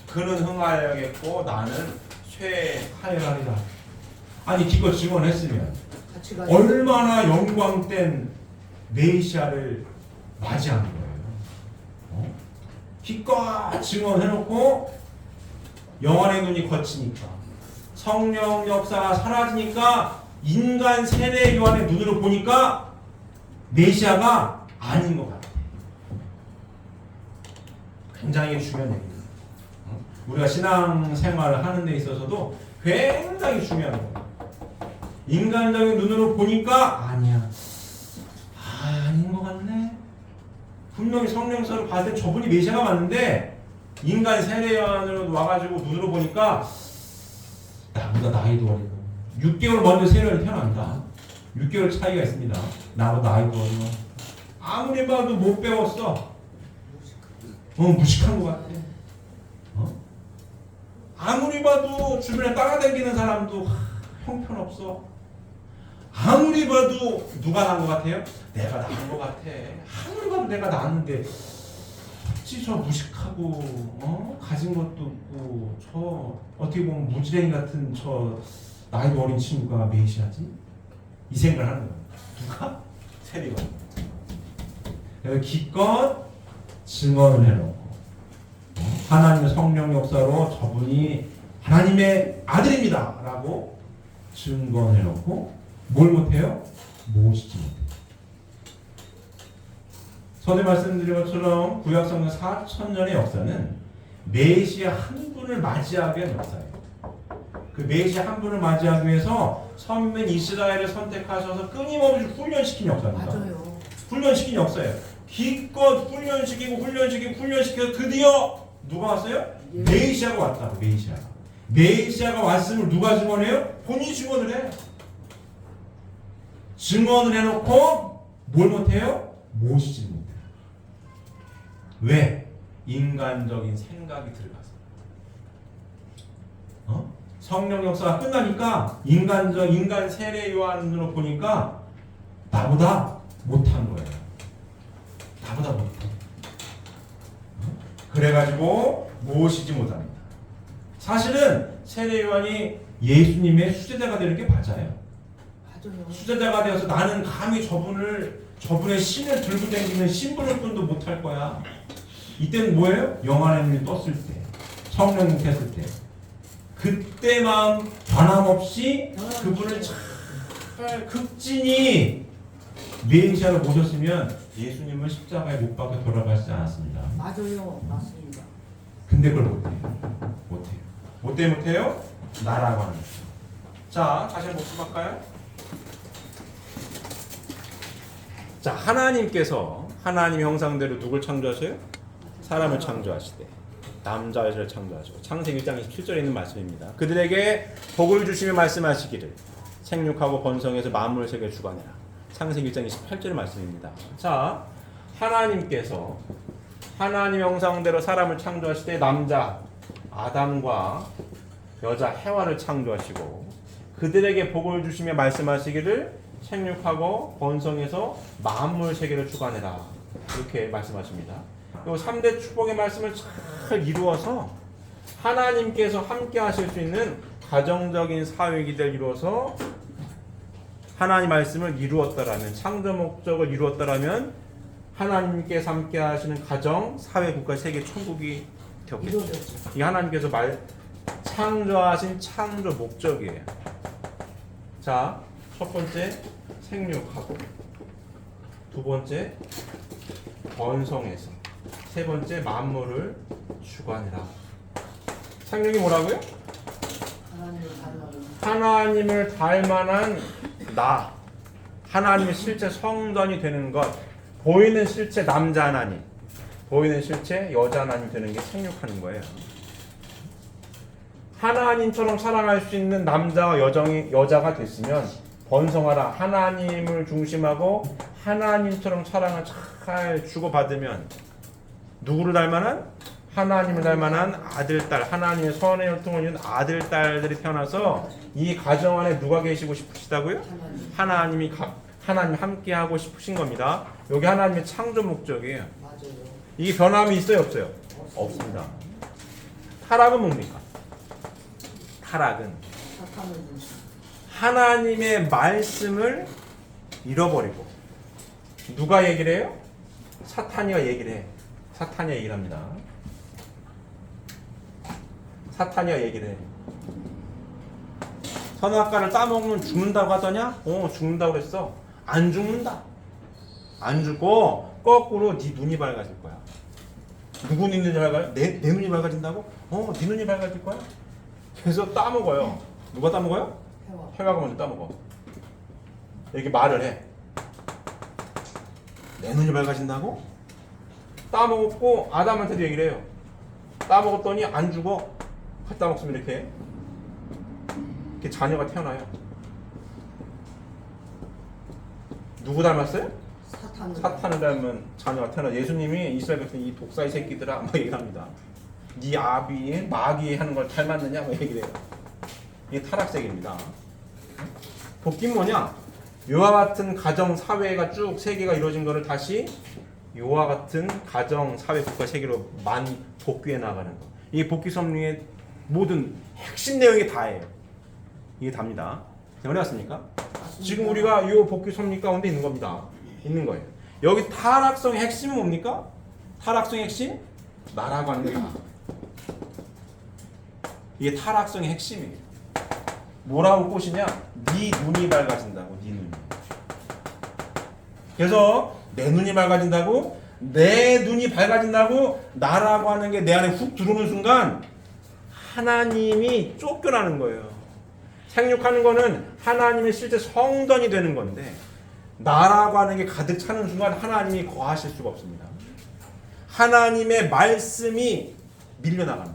그는 흥하여야겠고 나는 쇠하여야리라. 아니 기껏 증언했으면 얼마나 영광된 메시아를 맞이하는 거예요. 기껏 증언해놓고 영원의 눈이 거치니까 성령 역사가 사라지니까 인간 세례 요한의 눈으로 보니까 메시아가 아닌 것 같아요. 굉장히 중요한 얘기입니다. 우리가 신앙생활을 하는 데 있어서도 굉장히 중요한 거예요. 인간적인 눈으로 보니까 아니야. 아닌 것 같네. 분명히 성령서를 받은 저분이 메시아가 맞는데 인간 세례요한으로 와가지고 눈으로 보니까 나보다 나이도 어리고 6개월 먼저 세례요한이 태어난다. 6개월 차이가 있습니다. 나보다 나이도 어리고 아무리 봐도 못 배웠어. 무식한 것 같아. 아무리 봐도 주변에 따라다니는 사람도 형편없어. 아무리 봐도 누가 나은 것 같아요? 내가 나은 것 같아. 아무리 봐도 내가 나은데 어찌 저 무식하고 가진 것도 없고 저 어떻게 보면 무지랭이 같은 저 나이도 어린 친구가 메시아지? 이 생각을 하는 거야. 누가? 세리가. 그래서 기껏 증언을 해놓고 하나님의 성령 역사로 저분이 하나님의 아들입니다 라고 증거해놓고 뭘 못해요? 모시지 못해요. 전에 말씀드린 것처럼 구약성경 4,000년의 역사는 메시아 한 분을 맞이하기 위한 역사예요. 그 메시아 한 분을 맞이하기 위해서 선민 이스라엘을 선택하셔서 끊임없이 훈련시킨 역사입니다. 맞아요. 훈련시킨 역사예요. 기껏 훈련시켜서 드디어 누가 왔어요? 예. 메시아가 왔다고. 메시아가 왔음을 누가 증언해요? 본인이 증언을 해. 증언을 해놓고 뭘 못해요? 모시지 못해요. 왜? 인간적인 생각이 들어가서. 성령 역사가 끝나니까 인간 세례 요한으로 보니까 나보다 못한 거예요. 나보다 못해. 그래가지고 모시지 못합니다. 사실은 세례 요한이 예수님의 수제자가 되는 게 맞아요. 맞아요. 수제자가 되어서 나는 감히 저분의 신을 들고 다니면 신분을꾼도 못할 거야. 이때는 뭐예요? 영안의 눈이 떴을 때, 성령이 켰을 때, 그때 마음 변함없이 그분을 잘 극진히 메시아로 모셨으면 예수님은 십자가에 못 박혀 돌아가시지 않았습니다. 맞아요. 맞습니다. 근데 그걸 못해요. 나라고 하는 거죠. 자, 다시 한번 복습할까요? 자, 하나님께서 하나님 형상대로 누굴 창조하셔요? 사람을 창조하시되 남자 여자를 창조하시고 창세기 1장 27절에 있는 말씀입니다. 그들에게 복을 주시며 말씀하시기를 생육하고 번성해서 만물을 세계 주관해라. 창세기 1장 28절의 말씀입니다. 자, 하나님께서 하나님 형상대로 사람을 창조하시되 남자 아담과 여자 해와를 창조하시고 그들에게 복을 주시며 말씀하시기를 생육하고 번성해서 만물 세계를 주관해라. 이렇게 말씀하십니다. 이 3대 축복의 말씀을 잘 이루어서 하나님께서 함께 하실 수 있는 가정적인 사회기를 이루어서 하나님 말씀을 이루었다라면, 창조 목적을 이루었다라면 하나님께서 함께 하시는 가정, 사회, 국가, 세계, 천국이 되었겠죠. 이루어졌죠. 이 하나님께서 창조하신 창조 목적이에요. 자, 첫 번째 생육하고, 두 번째 번성해서, 세 번째 만물을 주관해라. 생육이 뭐라고요? 하나님을 닮아난 나, 하나님의 실제 성전이 되는 것, 보이는 실체 남자 하나님, 보이는 실체 여자 하나님 되는 게 생육하는 거예요. 하나님처럼 사랑할 수 있는 남자와 여자가 됐으면 번성하라. 하나님을 중심하고 하나님처럼 사랑을 잘 주고받으면 누구를 닮아난? 하나님을 닮아난 아들, 딸, 하나님의 선의 혈통을 이룬 아들, 딸들이 태어나서 이 가정 안에 누가 계시고 싶으시다고요? 하나님 함께 하고 싶으신 겁니다. 여기 하나님의 창조 목적이에요. 맞아요. 이게 변함이 있어요, 없어요? 없습니다. 타락은 뭡니까? 타락은 사탄을 중심. 하나님의 말씀을 잃어버리고 누가 얘기를 해요? 사탄이가 얘기를 해. 사탄이가 얘기를 합니다. 사탄이가 얘기를 해. 선악과를 따먹으면 죽는다고 하더냐? 죽는다고 그랬어. 안 죽는다. 안 죽고 거꾸로 네 눈이 밝아질 거야. 누구 눈이 밝아요? 내 눈이 밝아진다고? 네 눈이 밝아질 거야. 그래서 따먹어요. 누가 따먹어요? 해와. 해와가 먼저 따먹어. 이렇게 말을 해. 내 눈이 밝아진다고? 따먹었고 아담한테도 얘기를 해요. 따먹었더니 안 죽어. 갖다 먹으면 이렇게 자녀가 태어나요. 누구 닮았어요? 사탄을 닮은 자녀가 태어나. 예수님이 이스라엘 백성 이 독사의 새끼들아 막 얘기를 합니다. 네 아비 마귀 하는 걸 닮았느냐 막 얘기를 해요. 이게 타락색입니다. 복귀는 뭐냐? 이와 같은 가정 사회가 쭉 세계가 이루어진 것을 다시 이와 같은 가정 사회 국가 세계로 많이 복귀해 나가는 거. 이게 복귀 섭리의 모든 핵심 내용이 다예요. 이게 답니다. 어려웠습니까? 지금 우리가 이 복귀 섭리 가운데 있는 겁니다. 있는 거예요. 여기 타락성의 핵심은 뭡니까? 타락성의 핵심? 나라고 하는 게 나. 이게 타락성의 핵심이에요. 뭐라고 꼬시냐? 네 눈이 밝아진다고. 네 눈이. 그래서 내 눈이 밝아진다고? 내 눈이 밝아진다고? 나라고 하는 게 내 안에 훅 들어오는 순간 하나님이 쫓겨나는 거예요. 생육하는 거는 하나님의 실제 성전이 되는 건데 나라고 하는 게 가득 차는 순간 하나님이 거하실 수가 없습니다. 하나님의 말씀이 밀려나가는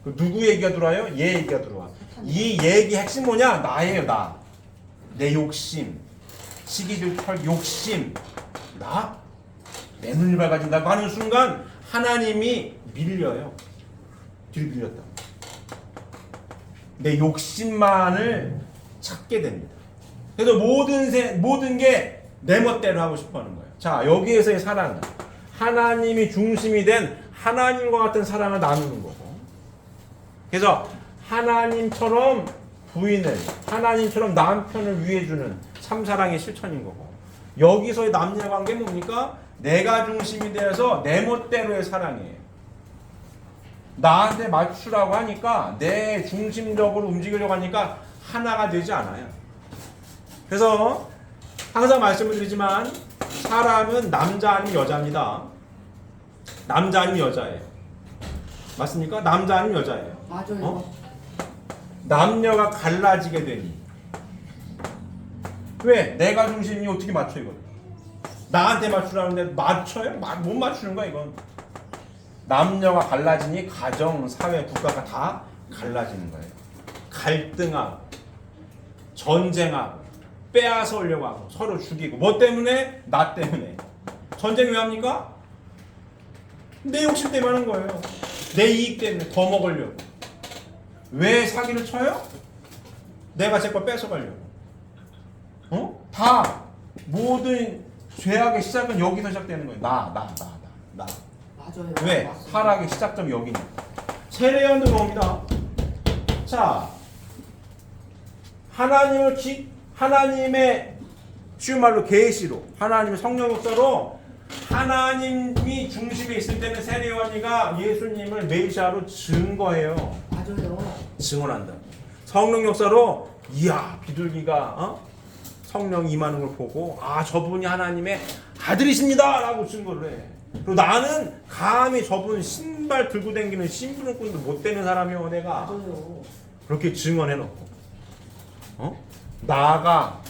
거예요. 누구 얘기가 들어와요? 얘 얘기가 들어와. 이 얘기 핵심 뭐냐? 나예요. 나. 내 욕심. 시기질털 욕심. 나? 내 눈이 밝아진다고 하는 순간 하나님이 밀려요. 뒤로 밀렸다. 내 욕심만을 찾게 됩니다. 그래서 모든 게 내 멋대로 하고 싶어 하는 거예요. 자, 여기에서의 사랑은 하나님이 중심이 된 하나님과 같은 사랑을 나누는 거고. 그래서 하나님처럼 부인을, 하나님처럼 남편을 위해주는 참사랑의 실천인 거고. 여기서의 남녀 관계는 뭡니까? 내가 중심이 되어서 내 멋대로의 사랑이에요. 나한테 맞추라고 하니까 내 중심적으로 움직이려고 하니까 하나가 되지 않아요. 그래서 항상 말씀을 드리지만 사람은 남자 아니면 여자입니다. 남자 아니면 여자예요. 맞습니까? 남자 아니면 여자예요. 맞아요. 남녀가 갈라지게 되니 왜? 내가 중심이 어떻게 맞춰 이거? 나한테 맞추라는데 맞춰요? 못 맞추는 거야 이건. 남녀가 갈라지니 가정, 사회, 국가가 다 갈라지는 거예요. 갈등하고 전쟁하고 빼앗아오려고 하고 서로 죽이고 뭐 때문에? 나 때문에. 전쟁 왜 합니까? 내 욕심 때문에 하는 거예요. 내 이익 때문에 더 먹으려고. 왜 사기를 쳐요? 내가 제 거 뺏어가려고. 다 모든 죄악의 시작은 여기서 시작되는 거예요. 나. 맞아요. 왜? 맞습니다. 타락의 시작점이 여기니까. 세례요한도 봅니다. 자, 하나님의 쉬운 말로 계시로 하나님의 성령 역사로 하나님이 중심에 있을 때는 세례요한이가 예수님을 메시아로 증거해요. 맞아요. 증언한다. 성령 역사로 이야 비둘기가 성령 임하는 걸 보고 아 저분이 하나님의 아들이십니다라고 증거를 해. 그리고 나는 감히 저분 신발 들고 다니는 심부름꾼도 못 되는 사람이요 내가. 맞아요. 그렇게 증언해놓고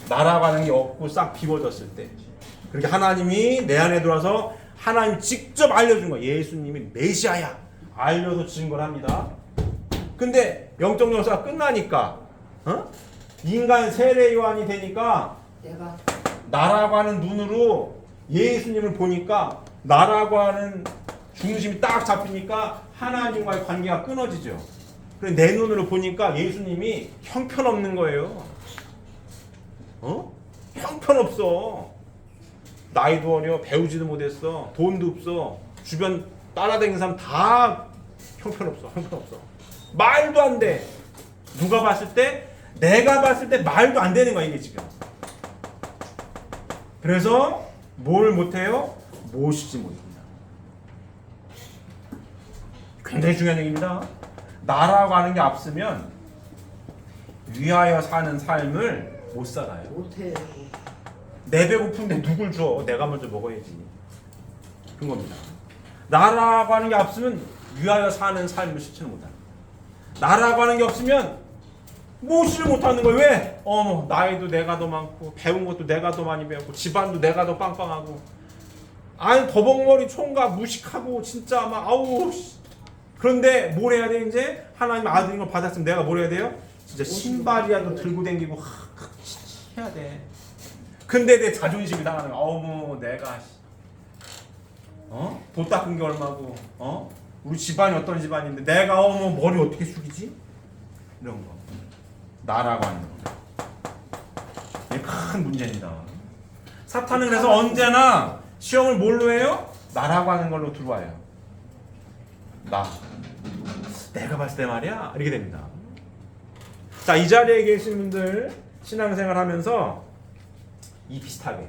나라고 하는 게 없고 싹 비워졌을 때 그렇게 하나님이 내 안에 들어와서 하나님 직접 알려준 거야. 예수님이 메시아야 알려서 증거를 합니다. 근데 영적 역사가 끝나니까 인간 세례 요한이 되니까 내가 나라고 하는 눈으로 예수님을 보니까 나라고 하는 중심이 딱 잡히니까 하나님과의 관계가 끊어지죠. 그래 내 눈으로 보니까 예수님이 형편없는 거예요. 형편없어. 나이도 어려, 배우지도 못했어, 돈도 없어, 주변 따라다니는 사람 다 형편없어. 말도 안 돼. 누가 봤을 때, 내가 봤을 때 말도 안 되는 거야 이게 지금. 그래서 뭘 못해요? 모시지 못합니다. 굉장히 중요한 얘기입니다. 나라고 하는 게 앞서면 위하여 사는 삶을 못 살아요. 못해요. 내 배고픈데 누굴 줘? 내가 먼저 먹어야지. 그런 겁니다. 나라고 하는 게 앞서면 위하여 사는 삶을 실천 못합니다. 나라고 하는 게 없으면 모시를 못하는 거예요. 왜? 나이도 내가 더 많고 배운 것도 내가 더 많이 배웠고 집안도 내가 더 빵빵하고 아니 더벅머리 총각 무식하고 진짜 막 아우 그런데 뭘 해야 돼 이제? 하나님 아들인 걸 받았으면 내가 뭘 해야 돼요? 진짜 신발이라도 들고 다니고 해야 돼. 근데 내 자존심이 당하는 거야. 어머 내가 돈 닦은 게 얼마고 우리 집안이 어떤 집안인데 내가 머리 어떻게 숙이지? 이런 거 나라고 하는 거. 이게 큰 문제입니다. 사탄은 그래서 언제나 시험을 뭘로 해요? 나라고 하는 걸로 들어와요. 내가 봤을 때 말이야 이렇게 됩니다. 자, 이 자리에 계신 분들 신앙생활 하면서 이 비슷하게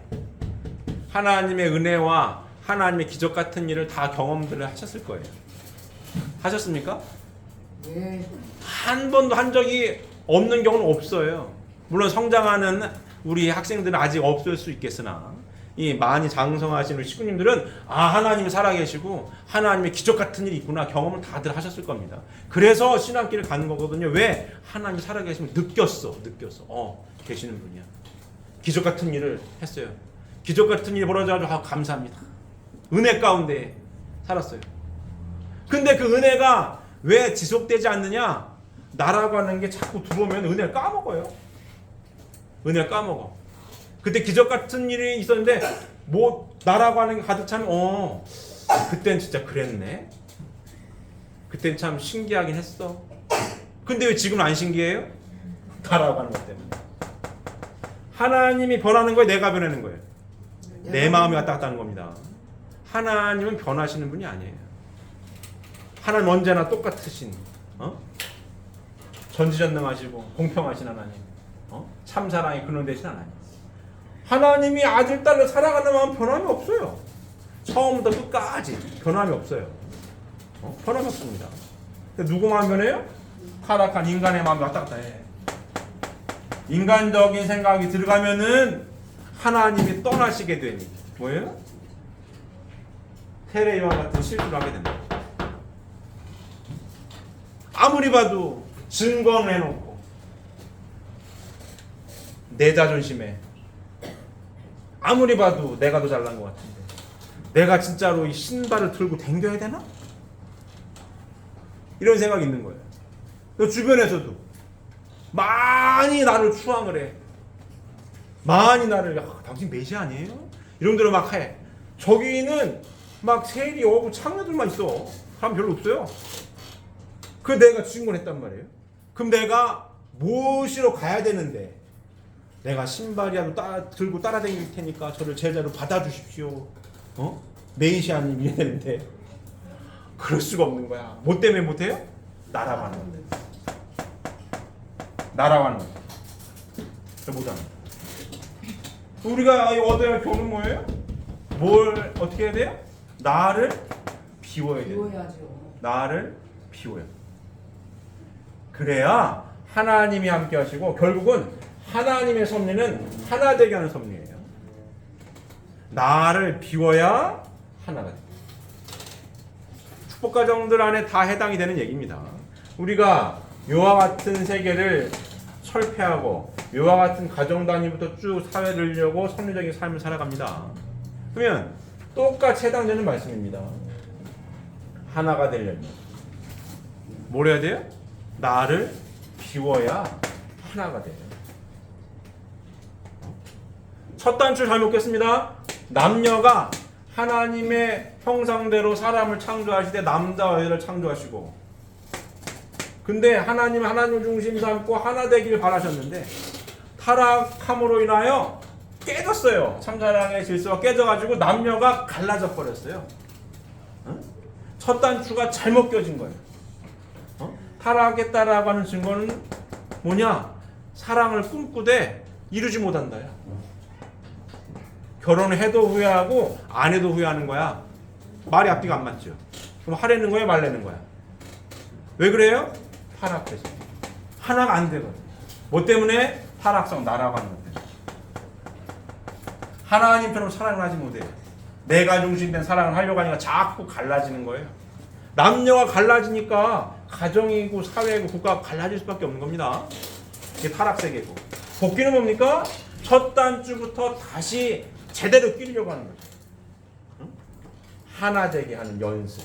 하나님의 은혜와 하나님의 기적 같은 일을 다 경험들을 하셨을 거예요. 하셨습니까? 네. 한 번도 한 적이 없는 경우는 없어요. 물론 성장하는 우리 학생들은 아직 없을 수 있겠으나 이 많이 장성하시는 식구님들은 하나님이 살아계시고 하나님의 기적 같은 일이 있구나 경험을 다들 하셨을 겁니다. 그래서 신앙길을 가는 거거든요. 왜? 하나님이 살아계시면 느꼈어. 계시는 분이야. 기적 같은 일을 했어요. 기적 같은 일이 벌어져가지고 감사합니다. 은혜 가운데 살았어요. 근데 그 은혜가 왜 지속되지 않느냐? 나라고 하는 게 자꾸 들어오면 은혜를 까먹어요. 은혜를 까먹어. 그때 기적 같은 일이 있었는데 나라고 하는 게 가득 차면 그땐 진짜 그랬네. 그땐 참 신기하긴 했어. 근데 왜 지금은 안 신기해요? 나라고 하는 것 때문에. 하나님이 변하는 거예요? 내가 변하는 거예요? 내 마음이 왔다 갔다 하는 겁니다. 하나님은 변하시는 분이 아니에요. 하나님 언제나 똑같으신 전지전능하시고 공평하신 하나님, 참사랑의 근원 되신 하나님. 하나님이 아들 딸로 살아가는 마음 변함이 없어요. 처음부터 끝까지 변함이 없어요. 변함이 없습니다. 근데 누구 마음 변해요? 타락한 인간의 마음이 왔다 갔다 해. 인간적인 생각이 들어가면은 하나님이 떠나시게 되니 뭐예요? 테레이와 같은 실수를 하게 된다. 아무리 봐도 증거를 해놓고 내 자존심에 아무리 봐도 내가 더 잘난 것 같은데 내가 진짜로 이 신발을 들고 댕겨야 되나? 이런 생각이 있는 거예요. 또 주변에서도 많이 나를 추앙을 해. 많이 나를 당신 메시아 아니에요? 이런 대로 막 해. 저기는 막 세리 여고 창녀들만 있어. 사람 별로 없어요. 그 내가 주인공을 했단 말이에요. 그럼 내가 모시러 가야 되는데 내가 신발이라도 들고 따라다닐 테니까 저를 제자로 받아주십시오. 메시아님 이래야 되는데 그럴 수가 없는 거야. 뭐 때문에 못해요? 나라고 하는 거. 나라고 하는 거. 못하는 거. 우리가 얻어야 할 교훈은 뭐예요? 뭘 어떻게 해야 돼요? 나를 비워야 돼요. 비워야죠. 나를 비워요. 그래야 하나님이 함께 하시고 결국은 하나님의 섭리는 하나 되게 하는 섭리예요. 나를 비워야 하나가 돼요. 축복 가정들 안에 다 해당이 되는 얘기입니다. 우리가 요와 같은 세계를 철폐하고 요와 같은 가정 단위부터 쭉 사회를 이루려고 섭리적인 삶을 살아갑니다. 그러면 똑같이 해당되는 말씀입니다. 하나가 되려면 뭘 해야 돼요? 나를 비워야 하나가 돼요. 첫 단추 잘 먹겠습니다. 남녀가 하나님의 형상대로 사람을 창조하시되 남자와 여자를 창조하시고 근데 하나님은 하나님 중심 삼고 하나 되기를 바라셨는데 타락함으로 인하여 깨졌어요. 참사랑의 질서가 깨져가지고 남녀가 갈라져 버렸어요. 첫 단추가 잘못 껴진 거예요. 타락했다라고 하는 증거는 뭐냐? 사랑을 꿈꾸되 이루지 못한다요. 결혼을 해도 후회하고 안 해도 후회하는 거야. 말이 앞뒤가 안 맞죠. 그럼 하려는 거야 말려는 거야. 왜 그래요? 타락해서 하나가 안 되거든. 뭐 때문에? 타락성 나라고 하는 것 때문에. 하나님처럼 사랑을 하지 못해요. 내가 중심된 사랑을 하려고 하니까 자꾸 갈라지는 거예요. 남녀가 갈라지니까 가정이고 사회이고 국가가 갈라질 수밖에 없는 겁니다. 이게 타락세계고. 복귀는 뭡니까? 첫 단주부터 다시 제대로 끼려고 하는 거죠. 하나 되게 하는 연습.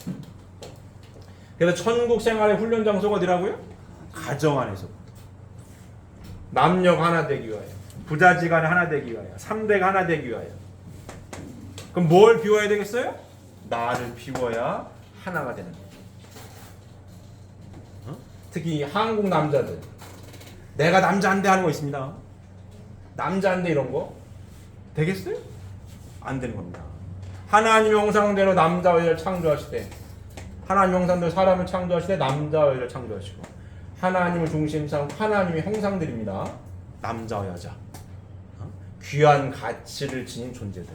그래서 천국 생활의 훈련 장소가 어디라고요? 가정 안에서부터. 남녀가 하나 되기 위하여, 부자지간에 하나 되기 위하여, 3대가 하나 되기 위하여. 그럼 뭘 비워야 되겠어요? 나를 비워야 하나가 되는 거예요. 특히 한국 남자들, 내가 남자인데 하는 거 있습니다. 남자인데 이런 거 되겠어요? 안 되는 겁니다. 하나님 형상대로 남자와 여자를 창조하실 때, 하나님 형상대로 사람을 창조하실 때 남자와 여자를 창조하시고, 하나님을 중심 삼고 하나님의 형상들입니다. 남자와 여자, 귀한 가치를 지닌 존재들.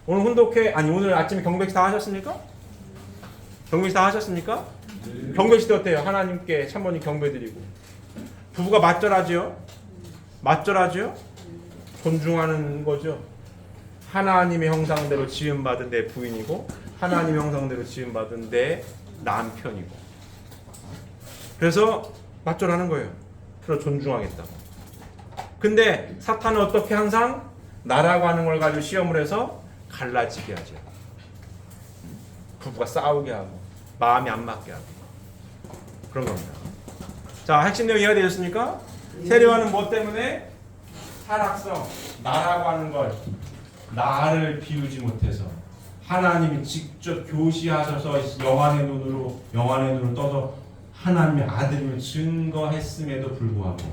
오늘 훈독회 오늘 아침에 경배식 다 하셨습니까? 경배식 다 하셨습니까? 경배식 때 어때요? 하나님께 참모님 경배드리고 부부가 맞절하죠? 맞절하죠? 존중하는 거죠. 하나님의 형상대로 지음받은 내 부인이고 하나님의 형상대로 지음받은 내 남편이고, 그래서 맞절하는 거예요. 서로 존중하겠다고. 근데 사탄은 어떻게 항상 나라고 하는 걸 가지고 시험을 해서 갈라지게 하죠. 부부가 싸우게 하고 마음이 안 맞게 하고 그런 겁니다. 자, 핵심 내용 이해가 되셨습니까? 세례와는 뭐 때문에? 타락성, 나라고 하는 걸 나를 비우지 못해서 하나님이 직접 교시하셔서 영안의 눈으로 떠서 하나님의 아들임을 증거했음에도 불구하고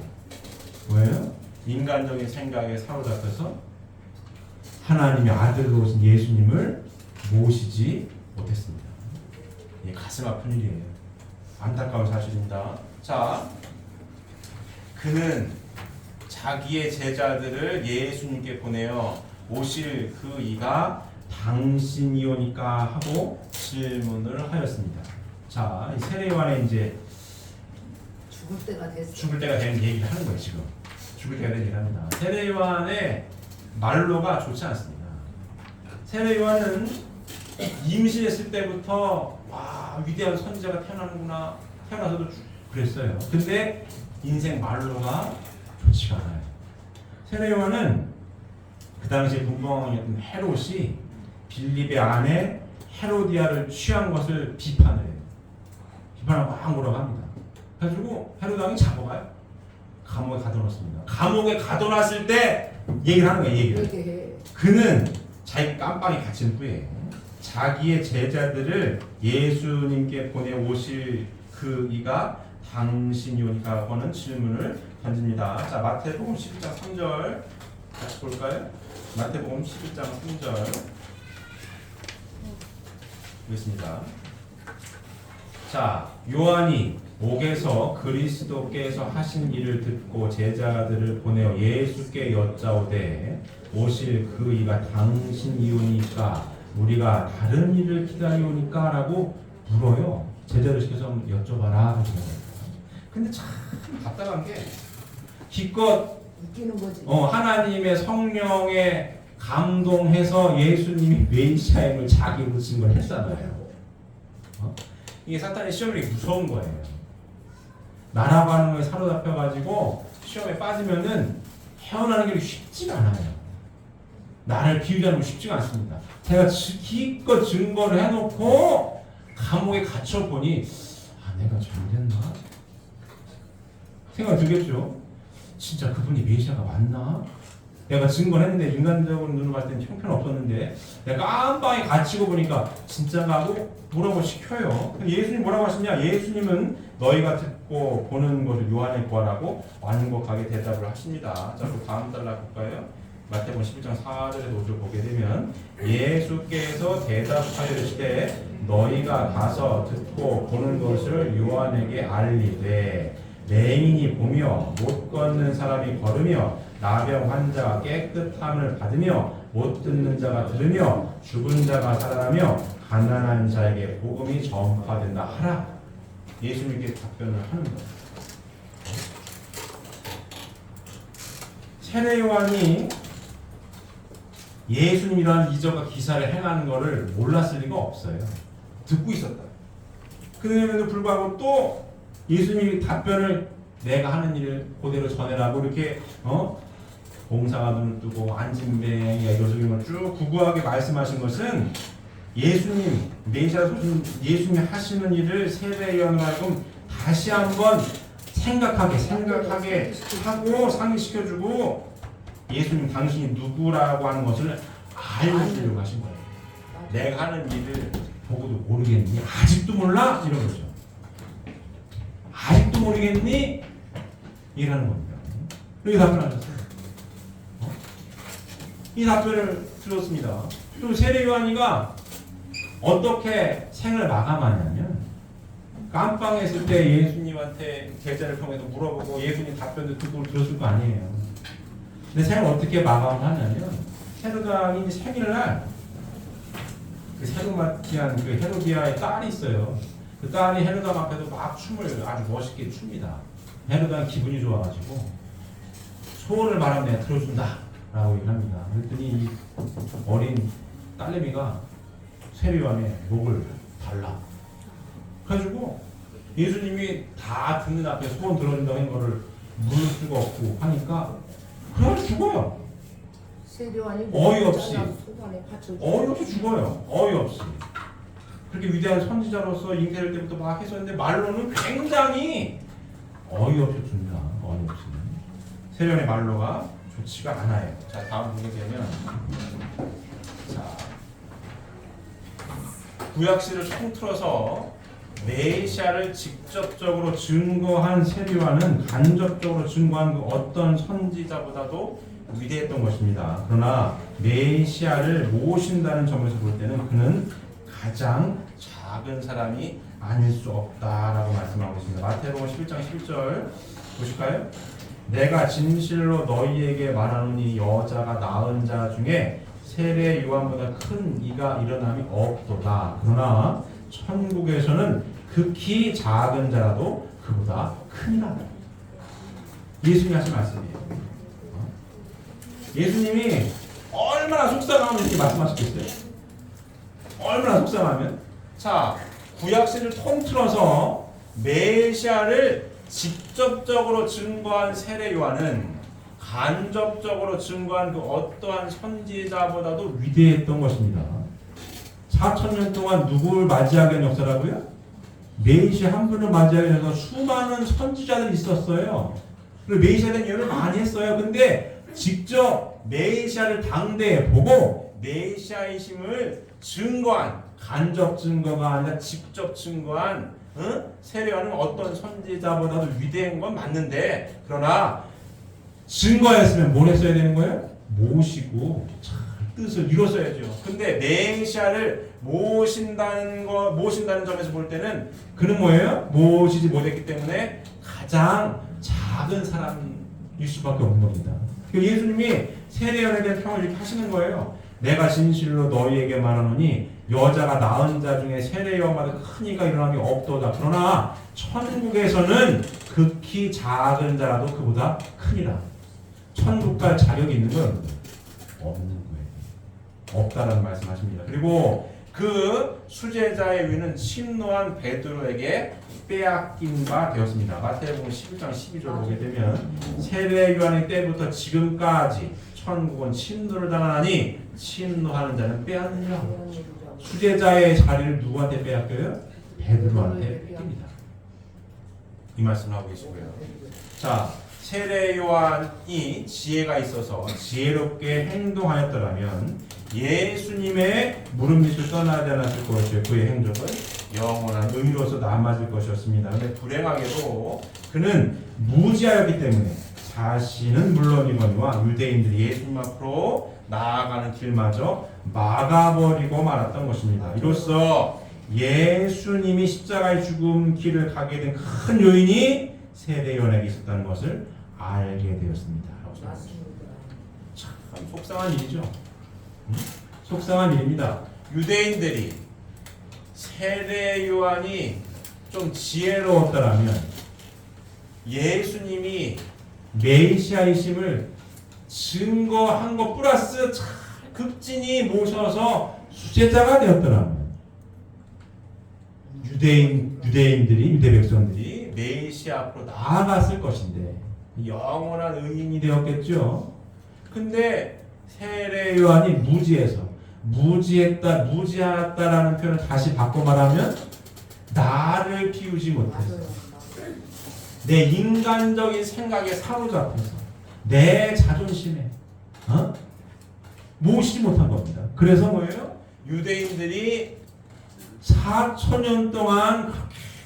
뭐예요? 인간적인 생각에 사로잡혀서 하나님의 아들로 오신 예수님을 모시지 못했습니다. 이게 가슴 아픈 일이에요. 안타까운 사실입니다. 자, 그는 자기의 제자들을 예수님께 보내어 오실 그 이가 당신이오니까 하고 질문을 하였습니다. 자, 이 세례요한의 이제 죽을 때가 됐어. 죽을 때가 된 얘기를 하는 거예요. 지금 죽을 때가 된 얘기를 합니다. 세례요한의 말로가 좋지 않습니다. 세례요한은 임신했을 때부터 와, 위대한 선지자가 태어나는구나, 태어나서도 그랬어요. 근데 인생 말로가 좋지가 않아요. 세례요한은 그 당시에 분봉왕이었던 헤롯이 빌립의 아내 헤로디아를 취한 것을 비판을 해요. 비판하고 막 뭐라고 합니다. 그래가지고 헤로드 왕이 잡아가요. 감옥에 가둬놨습니다. 감옥에 가둬놨을 때 얘기를 하는 거예요. 얘기를. 그는 자기 깜빵에 갇힌 후에 자기의 제자들을 예수님께 보내오실 그 이가 당신이오니까 하는 질문을 던집니다. 자, 마태복음 11장 3절 같이 볼까요? 마태복음 11장 3절 보겠습니다. 자, 요한이 옥에서 그리스도께서 하신 일을 듣고 제자들을 보내어 예수께 여짜오되 오실 그 이가 당신이오니까 우리가 다른 일을 기다리오니까 라고 물어요. 제자를 시켜서 여쭤봐라. 근데 참 답답한 게 기껏 웃기는 거지. 하나님의 성령에 감동해서 예수님이 메시아임을 자기로 증거했잖아요. 이게 사탄의 시험이 무서운 거예요. 나라고 하는 거에 사로잡혀가지고 시험에 빠지면은 헤어나는 게 쉽지가 않아요. 나를 비우자는 거 쉽지가 않습니다. 제가 기껏 증거를 해놓고 감옥에 갇혀보니 내가 잘못했나? 생각 들겠죠? 진짜 그분이 메시아가 맞나? 내가 증거를 했는데 인간적으로 눈으로 봤을 때는 형편없었는데 내가 깜빵에 갇히고 보니까 진짜가 하고 뭐라고 시켜요. 예수님 뭐라고 하시냐? 예수님은 너희가 듣고 보는 것을 요한에 구하라고 완곡하게 대답을 하십니다. 자, 그 다음 달라 볼까요? 마태복음 11장 4절에 5절 보게 되면 예수께서 대답하시되 너희가 가서 듣고 보는 것을 요한에게 알리되 맹인이 보며 못 걷는 사람이 걸으며 나병 환자가 깨끗함을 받으며 못 듣는 자가 들으며 죽은 자가 살아나며 가난한 자에게 복음이 전파된다 하라. 예수님께 답변을 하는 거예요. 세례요한이 예수님이라는 이적과 기사를 행하는 것을 몰랐을 리가 없어요. 듣고 있었다. 그럼에도 불구하고 또 예수님이 답변을 내가 하는 일을 그대로 전해라고 이렇게 봉사가 눈을 뜨고 안진뱅이가 요즘을 쭉 구구하게 말씀하신 것은 예수님 메시아 예수님이 하시는 일을 세례요한으로 하여금 다시 한번 생각하게 하고 상기시켜주고 예수님 당신이 누구라고 하는 것을 알려주려고 하신 거예요. 내가 하는 일을 보고도 모르겠니? 아직도 몰라? 이런 거죠. 아직도 모르겠니? 이라는 겁니다. 이렇게 답변하셨어요. 이 답변을 들었습니다. 그리고 세례요한이가 어떻게 생을 마감하냐면 깜빵했을 때 예수님한테 제자를 통해서 물어보고 예수님 답변도 듣고 들었을 거 아니에요. 근데 생을 어떻게 마감하냐면 헤로당이 생일날 그 세르마티안 그 헤로디아의 딸이 있어요. 그 딸이 헤로당 앞에서 막 춤을 아주 멋있게 춥니다. 헤로당 기분이 좋아가지고 소원을 말하면 내가 들어준다 라고 얘기합니다. 그랬더니 이 어린 딸내미가 세례요한의 목을 달라. 그래가지고 예수님이 다 듣는 앞에 소원 들어준다고 한 거를 물을 수가 없고 하니까 그냥 죽어요. 세례요한이 어이없이. 소관에 받쳐 어이없이 죽어요. 어이없이. 그렇게 위대한 선지자로서 잉태될 때부터 막 했었는데 말로는 굉장히 어이없이 죽는다. 어이없이. 세례요한의 말로가 좋지가 않아요. 자, 다음 보게 되면 자, 구약시를 통틀어서 메시아를 직접적으로 증거한 세례요한은 간접적으로 증거한 그 어떤 선지자보다도 위대했던 것입니다. 그러나 메시아를 모신다는 점에서 볼 때는 그는 가장 작은 사람이 아닐 수 없다라고 말씀하고 있습니다. 마태복음 11장 11절 보실까요? 내가 진실로 너희에게 말하노니 여자가 낳은 자 중에 세례 요한보다 큰 이가 일어남이 없도다. 그러나 천국에서는 극히 작은 자라도 그보다 크니라. 예수님이 하신 말씀이에요. 예수님이 얼마나 속상하면 이렇게 말씀하셨겠어요? 얼마나 속상하면? 자, 구약시를 통틀어서 메시아를 직접적으로 증거한 세례 요한은 간접적으로 증거한 그 어떠한 선지자보다도 위대했던 것입니다. 4,000년 동안 누구를 맞이하게 한 역사라고요? 메시아 한 분을 맞이하게 해서 수많은 선지자들이 있었어요. 그리고 메시아에 대한 예언을 많이 했어요. 근데 직접 메시아를 당대에 보고 메시아이심을 증거한 간접 증거가 아니라 직접 증거한 세례요한은 어떤 선지자보다도 위대한 건 맞는데 그러나 증거했으면 뭘 했어야 되는 거예요? 모시고 잘 뜻을 이뤘어야죠. 근데 메시아를 모신다는 점에서 볼 때는 그는 뭐예요? 모시지 못했기 때문에 가장 작은 사람일 수밖에 없는 겁니다. 예수님이 세례요한에 대한 평을 이렇게 하시는 거예요. 내가 진실로 너희에게 말하노니 여자가 낳은 자 중에 세례요한보다 큰 이가 일어남이 없도다. 그러나 천국에서는 극히 작은 자라도 그보다 크니라. 천국 갈 자격이 있는 건 없는 거예요. 없다라는 말씀하십니다. 그리고 그 수제자의 위는 침노한 베드로에게 빼앗긴 바 되었습니다. 마태복음 11장 12절 보게 되면 세례요한의 때부터 지금까지 천국은 침노를 당하니 침노하는 자는 빼앗느니라. 수제자의 자리를 누구한테 빼앗겨요? 베드로한테 뺏깁니다. 이 말씀을 하고 계시고요. 자, 세례요한이 지혜가 있어서 지혜롭게 행동하였더라면 예수님의 무릎밑을 떠나지 않았을 것이요 그의 행적은 영원한 의미로서 남아질 것이었습니다. 그런데 불행하게도 그는 무지하였기 때문에 자신은 물론이거니와 유대인들이 예수님 앞으로 나아가는 길마저 막아버리고 말았던 것입니다. 이로써 예수님이 십자가의 죽음 길을 가게 된 큰 요인이 세례요한에게 있었다는 것을 알게 되었습니다. 참 속상한 일이죠. 속상한 일입니다. 유대인들이 세례요한이 좀 지혜로웠더라면 예수님이 메시아이심을 증거한 것 플러스 잘 극진히 모셔서 수제자가 되었더라면 유대 백성들이 세례요한이 메시아 앞으로 나아갔을 것인데 영원한 의인이 되었겠죠. 근데 세례요한이 무지하다라는 표현을 다시 바꿔 말하면 나를 비우지 못해서 맞아요. 내 인간적인 생각에 사로잡혀서 내 자존심에 모시지 못한 겁니다. 그래서 뭐예요? 유대인들이 4,000년 동안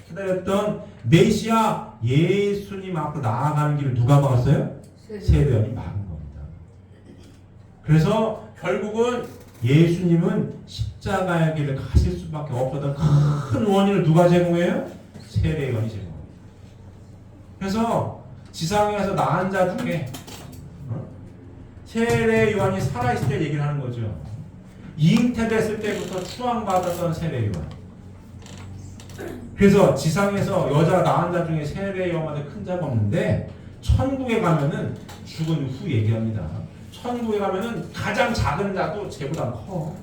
기다렸던 메시아 예수님 앞으로 나아가는 길을 누가 막았어요? 세례요한이 막은 겁니다. 그래서 결국은 예수님은 십자가의 길을 가실 수밖에 없었던 큰 원인을 누가 제공해요? 세례요한이 제공합니다. 그래서 지상에서 나은 자 중에 세례요한이 살아있을 때 얘기를 하는 거죠. 잉태됐을 때부터 추앙받았던 세례요한. 그래서 지상에서 여자 낳은 자 중에 세례요한보다 큰 자가 없는데 천국에 가면은 죽은 후 얘기합니다. 천국에 가면은 가장 작은 자도 쟤보다 커.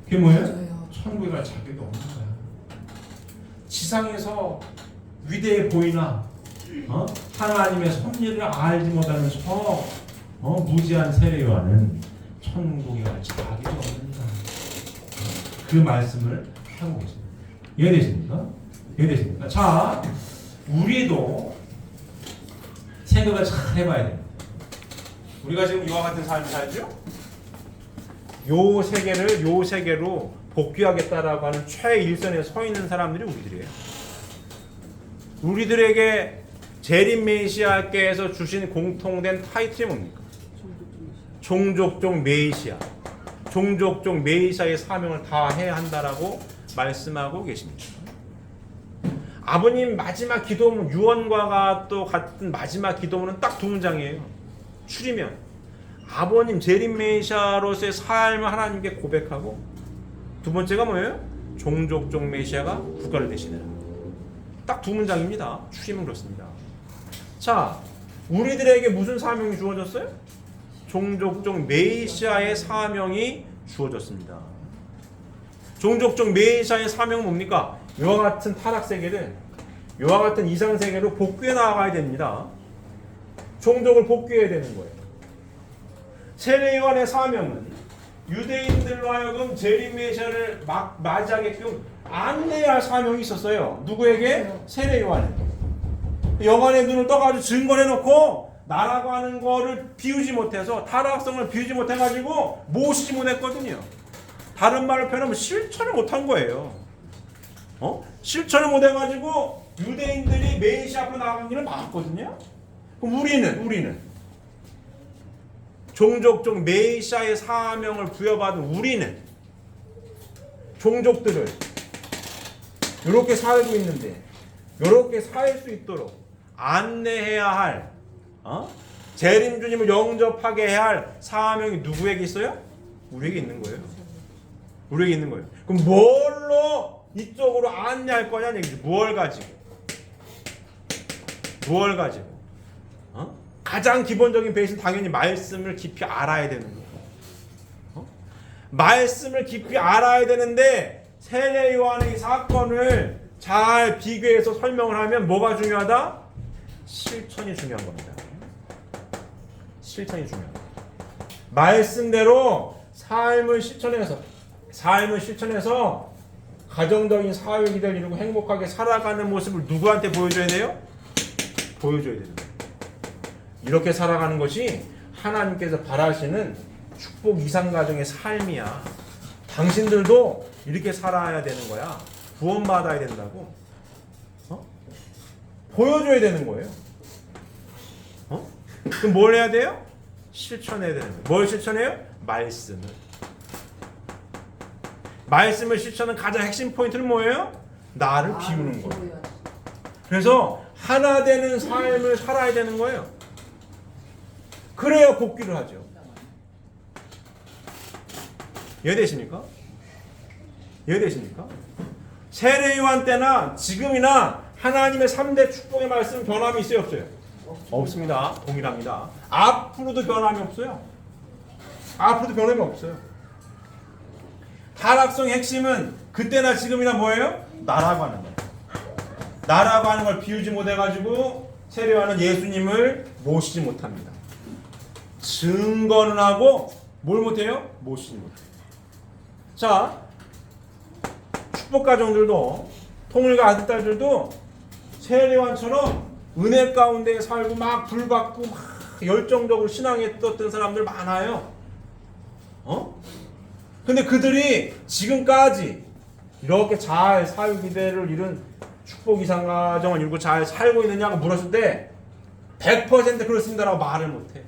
그게 뭐예요? 맞아요. 천국에 갈 자격이 없는 거야. 지상에서 위대해 보이나 하나님의 섭리를 알지 못하는 무지한 세례요한은 천국에 갈 자격이 없는다. 그 말씀을 하고 계십니다. 이해되십니까? 이해되십니까? 자, 우리도 생각을 잘 해봐야 됩니다. 우리가 지금 이와 같은 삶을 살죠? 요 세계로 복귀하겠다라고 하는 최일선에 서 있는 사람들이 우리들이에요. 우리들에게 재림 메시아께서 주신 공통된 타이틀이 뭡니까? 종족종 메시아. 종족종 메시아의 사명을 다해야 한다라고 말씀하고 계십니다. 아버님 마지막 기도문, 유언과 또 같은 마지막 기도문은 딱 두 문장이에요. 추리면 아버님 재림 메시아로서의 삶을 하나님께 고백하고, 두 번째가 뭐예요? 종족종 메시아가 국가를 대신해라. 딱 두 문장입니다. 추리면 그렇습니다. 자, 우리들에게 무슨 사명이 주어졌어요? 종족종 메시아의 사명이 주어졌습니다. 종족종 메시아의 사명은 뭡니까? 이와 같은 타락 세계를, 이와 같은 이상 세계로 복귀해 나가야 됩니다. 종족을 복귀해야 되는 거예요. 세례요한의 사명은 유대인들로 하여금 재림 메시아를 맞이하게끔 안내할 사명이 있었어요. 누구에게? 세례요한에게. 여관의 눈을 떠가지고 증거해놓고 나라고 하는 거를 비우지 못해서, 타락성을 비우지 못해가지고 모시지 못했거든요. 다른 말로 표현하면 실천을 못한 거예요. 실천을 못해가지고 유대인들이 메시아 앞으로 나아간 길을 막았거든요. 그럼 우리는 종족종 메시아의 사명을 부여받은 우리는 종족들을 이렇게 살고 있는데, 이렇게 살 수 있도록 안내해야 할, 재림 주님을 영접하게 해야 할 사명이 누구에게 있어요? 우리에게 있는 거예요. 우리에게 있는 거예요. 그럼 뭘로 이쪽으로 안내할 거냐는 얘기죠. 무엇을 가지고? 가장 기본적인 베이스는 당연히 말씀을 깊이 알아야 되는 거예요. 말씀을 깊이 알아야 되는데, 세례 요한의 이 사건을 잘 비교해서 설명을 하면 뭐가 중요하다? 실천이 중요한 겁니다. 실천이 중요합니다. 말씀대로 삶을 실천해서 가정적인 사회 기대를 이루고 행복하게 살아가는 모습을 누구한테 보여줘야 돼요? 보여줘야 되는 거예요. 이렇게 살아가는 것이 하나님께서 바라시는 축복 이상 가정의 삶이야. 당신들도 이렇게 살아야 되는 거야. 구원받아야 된다고. 보여줘야 되는 거예요. 그럼 뭘 해야 돼요? 실천해야 되는 거예요. 뭘 실천해요? 말씀을 실천하는 가장 핵심 포인트는 뭐예요? 나를 비우는 거예요. 그래서 하나 되는 삶을 살아야 되는 거예요. 그래야 복귀를 하죠. 이해되십니까? 세례 요한 때나 지금이나 하나님의 3대 축복의 말씀 변함이 있어요, 없어요? 없습니다. 동일합니다. 앞으로도 변함이 없어요. 타락성의 핵심은 그때나 지금이나 뭐예요? 나라고 하는 거예요. 나라고 하는 걸 비우지 못해가지고 세례요한은 예수님을 모시지 못합니다. 증거는 하고 뭘 못해요? 모시지 못해요. 자, 축복 가정들도 통일과 아들딸들도 세례요한처럼 은혜 가운데 살고 막 불받고 막 열정적으로 신앙에 떴던 사람들 많아요. 근데 그들이 지금까지 이렇게 잘 사유 기대를 이룬 축복 이상 가정을 이루고 잘 살고 있느냐고 물었을 때 100% 그렇습니다라고 말을 못해.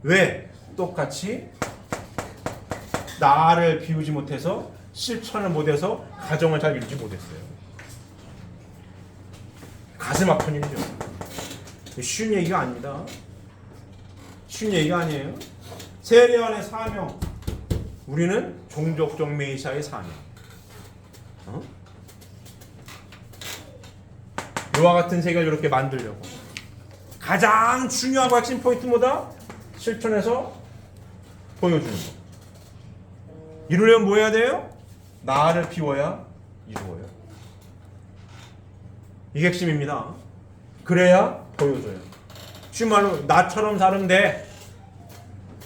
왜? 똑같이 나를 비우지 못해서 실천을 못해서 가정을 잘 이루지 못했어요. 가슴 아픈 일이죠. 쉬운 얘기가 아닙니다. 쉬운 얘기가 아니에요. 세례요한의 사명, 우리는 종족적 메시아의 사명. 이와 같은 세계를 이렇게 만들려고 가장 중요하고 핵심 포인트 뭐다? 실천해서 보여주는 거. 이루려면 뭐 해야 돼요? 나를 비워야 이루어요. 이게 핵심입니다. 그래야 보여줘요. 쉬운 말로 나처럼 살면 돼.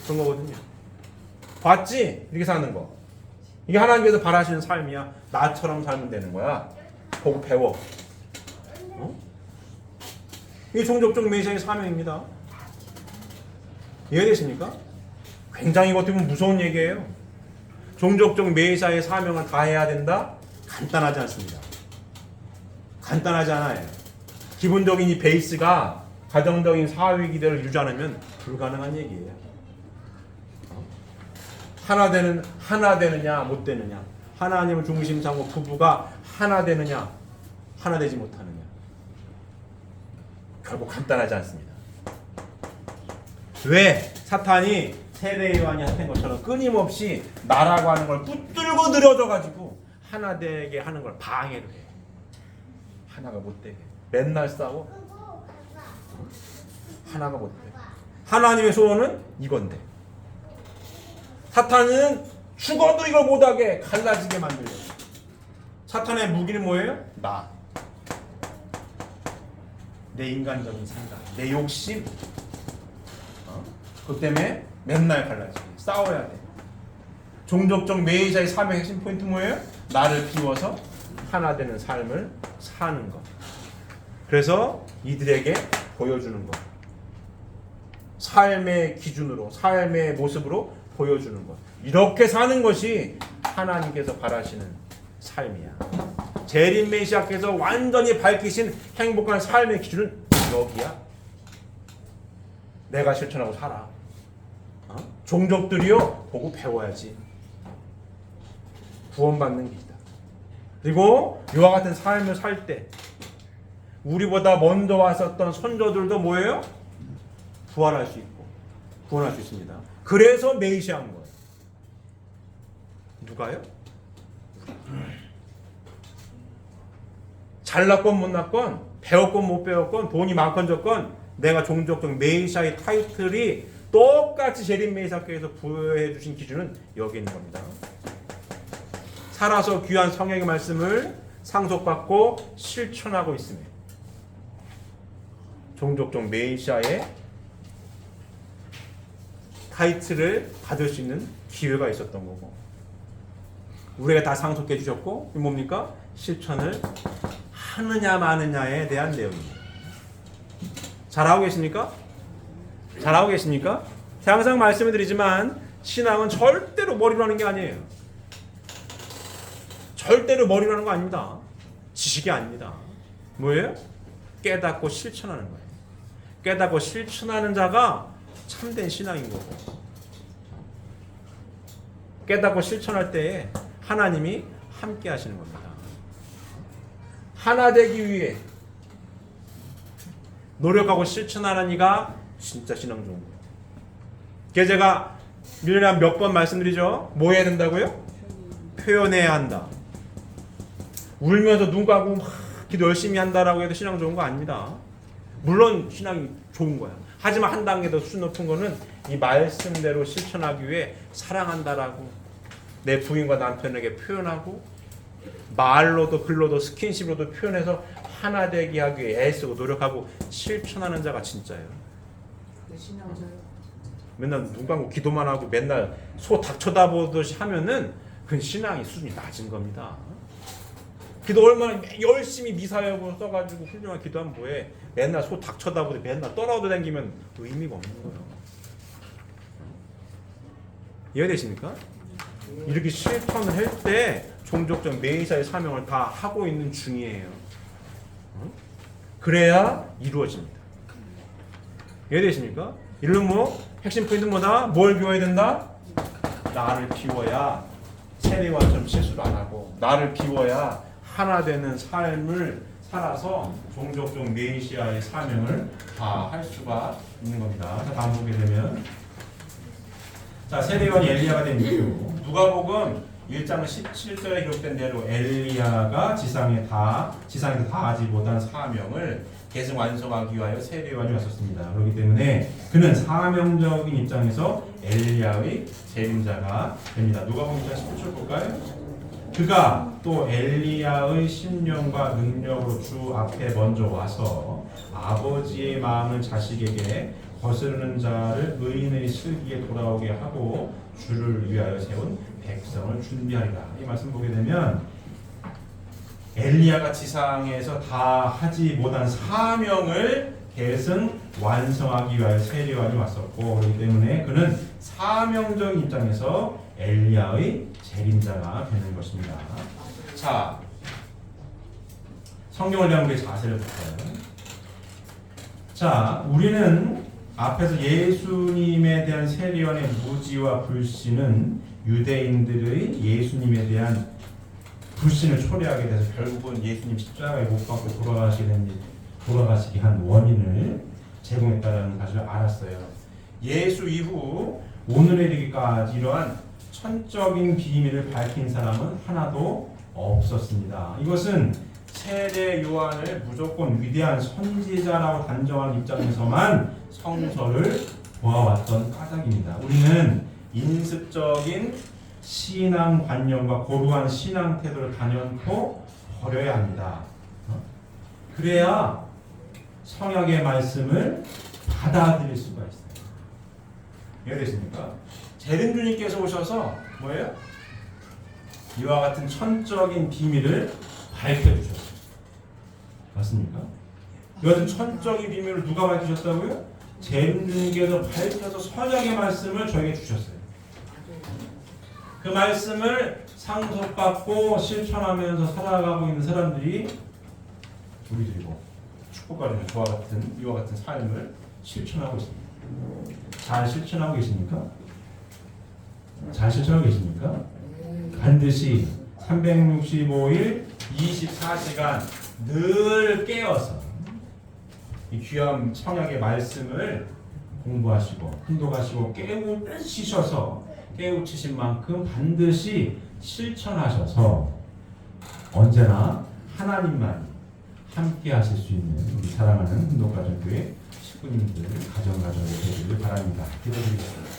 그런 거거든요. 봤지? 이렇게 사는 거. 이게 하나님께서 바라시는 삶이야. 나처럼 살면 되는 거야. 보고 배워. 이게 종족적 메시아의 사명입니다. 이해되십니까? 굉장히 어떻게 보면 무서운 얘기예요. 종족적 메시아의 사명을 다 해야 된다? 간단하지 않습니다. 간단하지 않아요. 기본적인 이 베이스가 가정적인 사회 기대를 이루지 않으면 불가능한 얘기예요. 하나 되느냐 못 되느냐, 하나님을 중심 삼고 부부가 하나 되느냐 하나 되지 못하느냐, 결국 간단하지 않습니다. 왜? 사탄이 세례요한이 한 것처럼 끊임없이 나라고 하는 걸 붙들고 늘어져가지고 하나 되게 하는 걸 방해를 해. 하나가 못 되게 맨날 싸워. 하나가 못 돼. 하나님의 소원은 이건데 사탄은 죽어도 이걸 못하게 갈라지게 만들려고. 사탄의 무기는 뭐예요? 내 인간적인 생각, 내 욕심. 그것 때문에 맨날 갈라지게 싸워야 돼. 종족적 메시아의 삶의 핵심 포인트 뭐예요? 나를 비워서 하나 되는 삶을 사는 것. 그래서 이들에게 보여주는 것. 삶의 기준으로, 삶의 모습으로 보여주는 것. 이렇게 사는 것이 하나님께서 바라시는 삶이야. 재림 메시아께서 완전히 밝히신 행복한 삶의 기준은 여기야. 내가 실천하고 살아. 종족들이요, 보고 배워야지. 구원받는 길이다. 그리고 이와 같은 삶을 살 때 우리보다 먼저 왔었던 선조들도 뭐예요? 부활할 수 있고 구원할 수 있습니다. 그래서 메시아인 거예요. 누가요? 잘났건 못났건, 배웠건 못 배웠건, 돈이 많건 적건 내가 종족적 메시아의 타이틀이 똑같이 재림 메시아께서 부여해 주신 기준은 여기 있는 겁니다. 살아서 귀한 성령의 말씀을 상속받고 실천하고 있으며 종족적 메시아의 타이틀을 받을 수 있는 기회가 있었던 거고, 우리가 다 상속해 주셨고, 이 뭡니까? 실천을 하느냐 마느냐에 대한 내용입니다. 잘하고 계십니까? 잘하고 계십니까? 항상 말씀을 드리지만 신앙은 절대로 머리로 하는 게 아니에요. 절대로 머리로 하는 거 아닙니다. 지식이 아닙니다. 뭐예요? 깨닫고 실천하는 거예요. 깨닫고 실천하는 자가 참된 신앙인 거고, 깨닫고 실천할 때에 하나님이 함께 하시는 겁니다. 하나 되기 위해 노력하고 실천하는 이가 진짜 신앙 좋은 거예요. 그래서 제가 1년에 몇 번 말씀드리죠. 뭐 해야 된다고요? 표현해야 한다. 울면서 눈 감고 막 기도 열심히 한다라고 해도 신앙 좋은 거 아닙니다. 물론 신앙이 좋은 거야. 하지만 한 단계 더 수준 높은 거는 이 말씀대로 실천하기 위해 사랑한다라고 내 부인과 남편에게 표현하고 말로도 글로도 스킨십으로도 표현해서 하나 되게 하기 위해 애쓰고 노력하고 실천하는 자가 진짜예요. 그 신앙자요. 맨날 눈 감고 기도만 하고 맨날 소 닭 쳐다보듯이 하면은 그건 신앙의 수준이 낮은 겁니다. 기도 얼마나 열심히 미사역으로 써가지고 훌륭한 기도하면 뭐해? 맨날 소 닭 쳐다보듯이 맨날 떠나도 다니면 의미가 없는 거예요. 이해되십니까? 이렇게 실천을 할 때 종족적 메시아의 사명을 다 하고 있는 중이에요. 그래야 이루어집니다. 이해되십니까? 이런 뭐 핵심 포인트 뭐다? 뭘 비워야 된다? 나를 비워야 세례와처럼 실수를 안 하고 나를 비워야 하나 되는 삶을 살아서 종족적 메시아의 사명을 다 할 수가 있는 겁니다. 자, 다음 보게 되면 자, 세례요한이 엘리야가 된 이유. 누가복음 1장 17절에 기록된 대로 엘리야가 지상에서 다하지 못한 사명을 계속 완성하기 위하여 세례요한이 왔었습니다. 그렇기 때문에 그는 사명적인 입장에서 엘리야의 재림자가 됩니다. 누가복음 1장 17절 볼까요? 그가 또 엘리야의 신령과 능력으로 주 앞에 먼저 와서 아버지의 마음을 자식에게 거스르는 자를 의인의 슬기에 돌아오게 하고 주를 위하여 세운 백성을 준비하리라. 이 말씀 보게 되면 엘리야가 지상에서 다 하지 못한 사명을 계승 완성하기 위하여 세례요한이 왔었고 그렇기 때문에 그는 사명적인 입장에서 엘리야의 재림자가 되는 것입니다. 자, 성경을 대한 우리의 자세를 볼까요? 자, 우리는 앞에서 예수님에 대한 세례요한의 무지와 불신은 유대인들의 예수님에 대한 불신을 초래하게 돼서 결국은 예수님 십자가에 못 박고 돌아가시게 한 원인을 제공했다는 것을 알았어요. 예수 이후 오늘에 이르기까지 이러한 천적인 비밀을 밝힌 사람은 하나도 없었습니다. 이것은 세례 요한을 무조건 위대한 선지자라고 단정하는 입장에서만 성서를 보아왔던 까닭입니다. 우리는 인습적인 신앙관념과 고루한 신앙 태도를 단연코 버려야 합니다. 그래야 성약의 말씀을 받아들일 수가 있어요. 이해되십니까? 재림주님께서 오셔서 뭐예요? 이와 같은 천적인 비밀을 밝혀주셨어요. 맞습니까? 이 같은 천적인 비밀을 누가 밝히셨다고요? 재림주님께서 밝혀서 선약의 말씀을 저에게 주셨어요. 그 말씀을 상속받고 실천하면서 살아가고 있는 사람들이 우리들이고 축복받으면 이와 같은 삶을 실천하고 있습니다. 잘 실천하고 계십니까? 잘 실천하고 계십니까? 반드시 365일 24시간 늘 깨어서 이 귀한 청약의 말씀을 공부하시고 훈독하시고 깨우치셔서 깨우치신 만큼 반드시 실천하셔서 언제나 하나님만 함께 하실 수 있는 우리 사랑하는 훈독가정교회 식구님들 가정가정이 되기를 바랍니다. 기도드리겠습니다.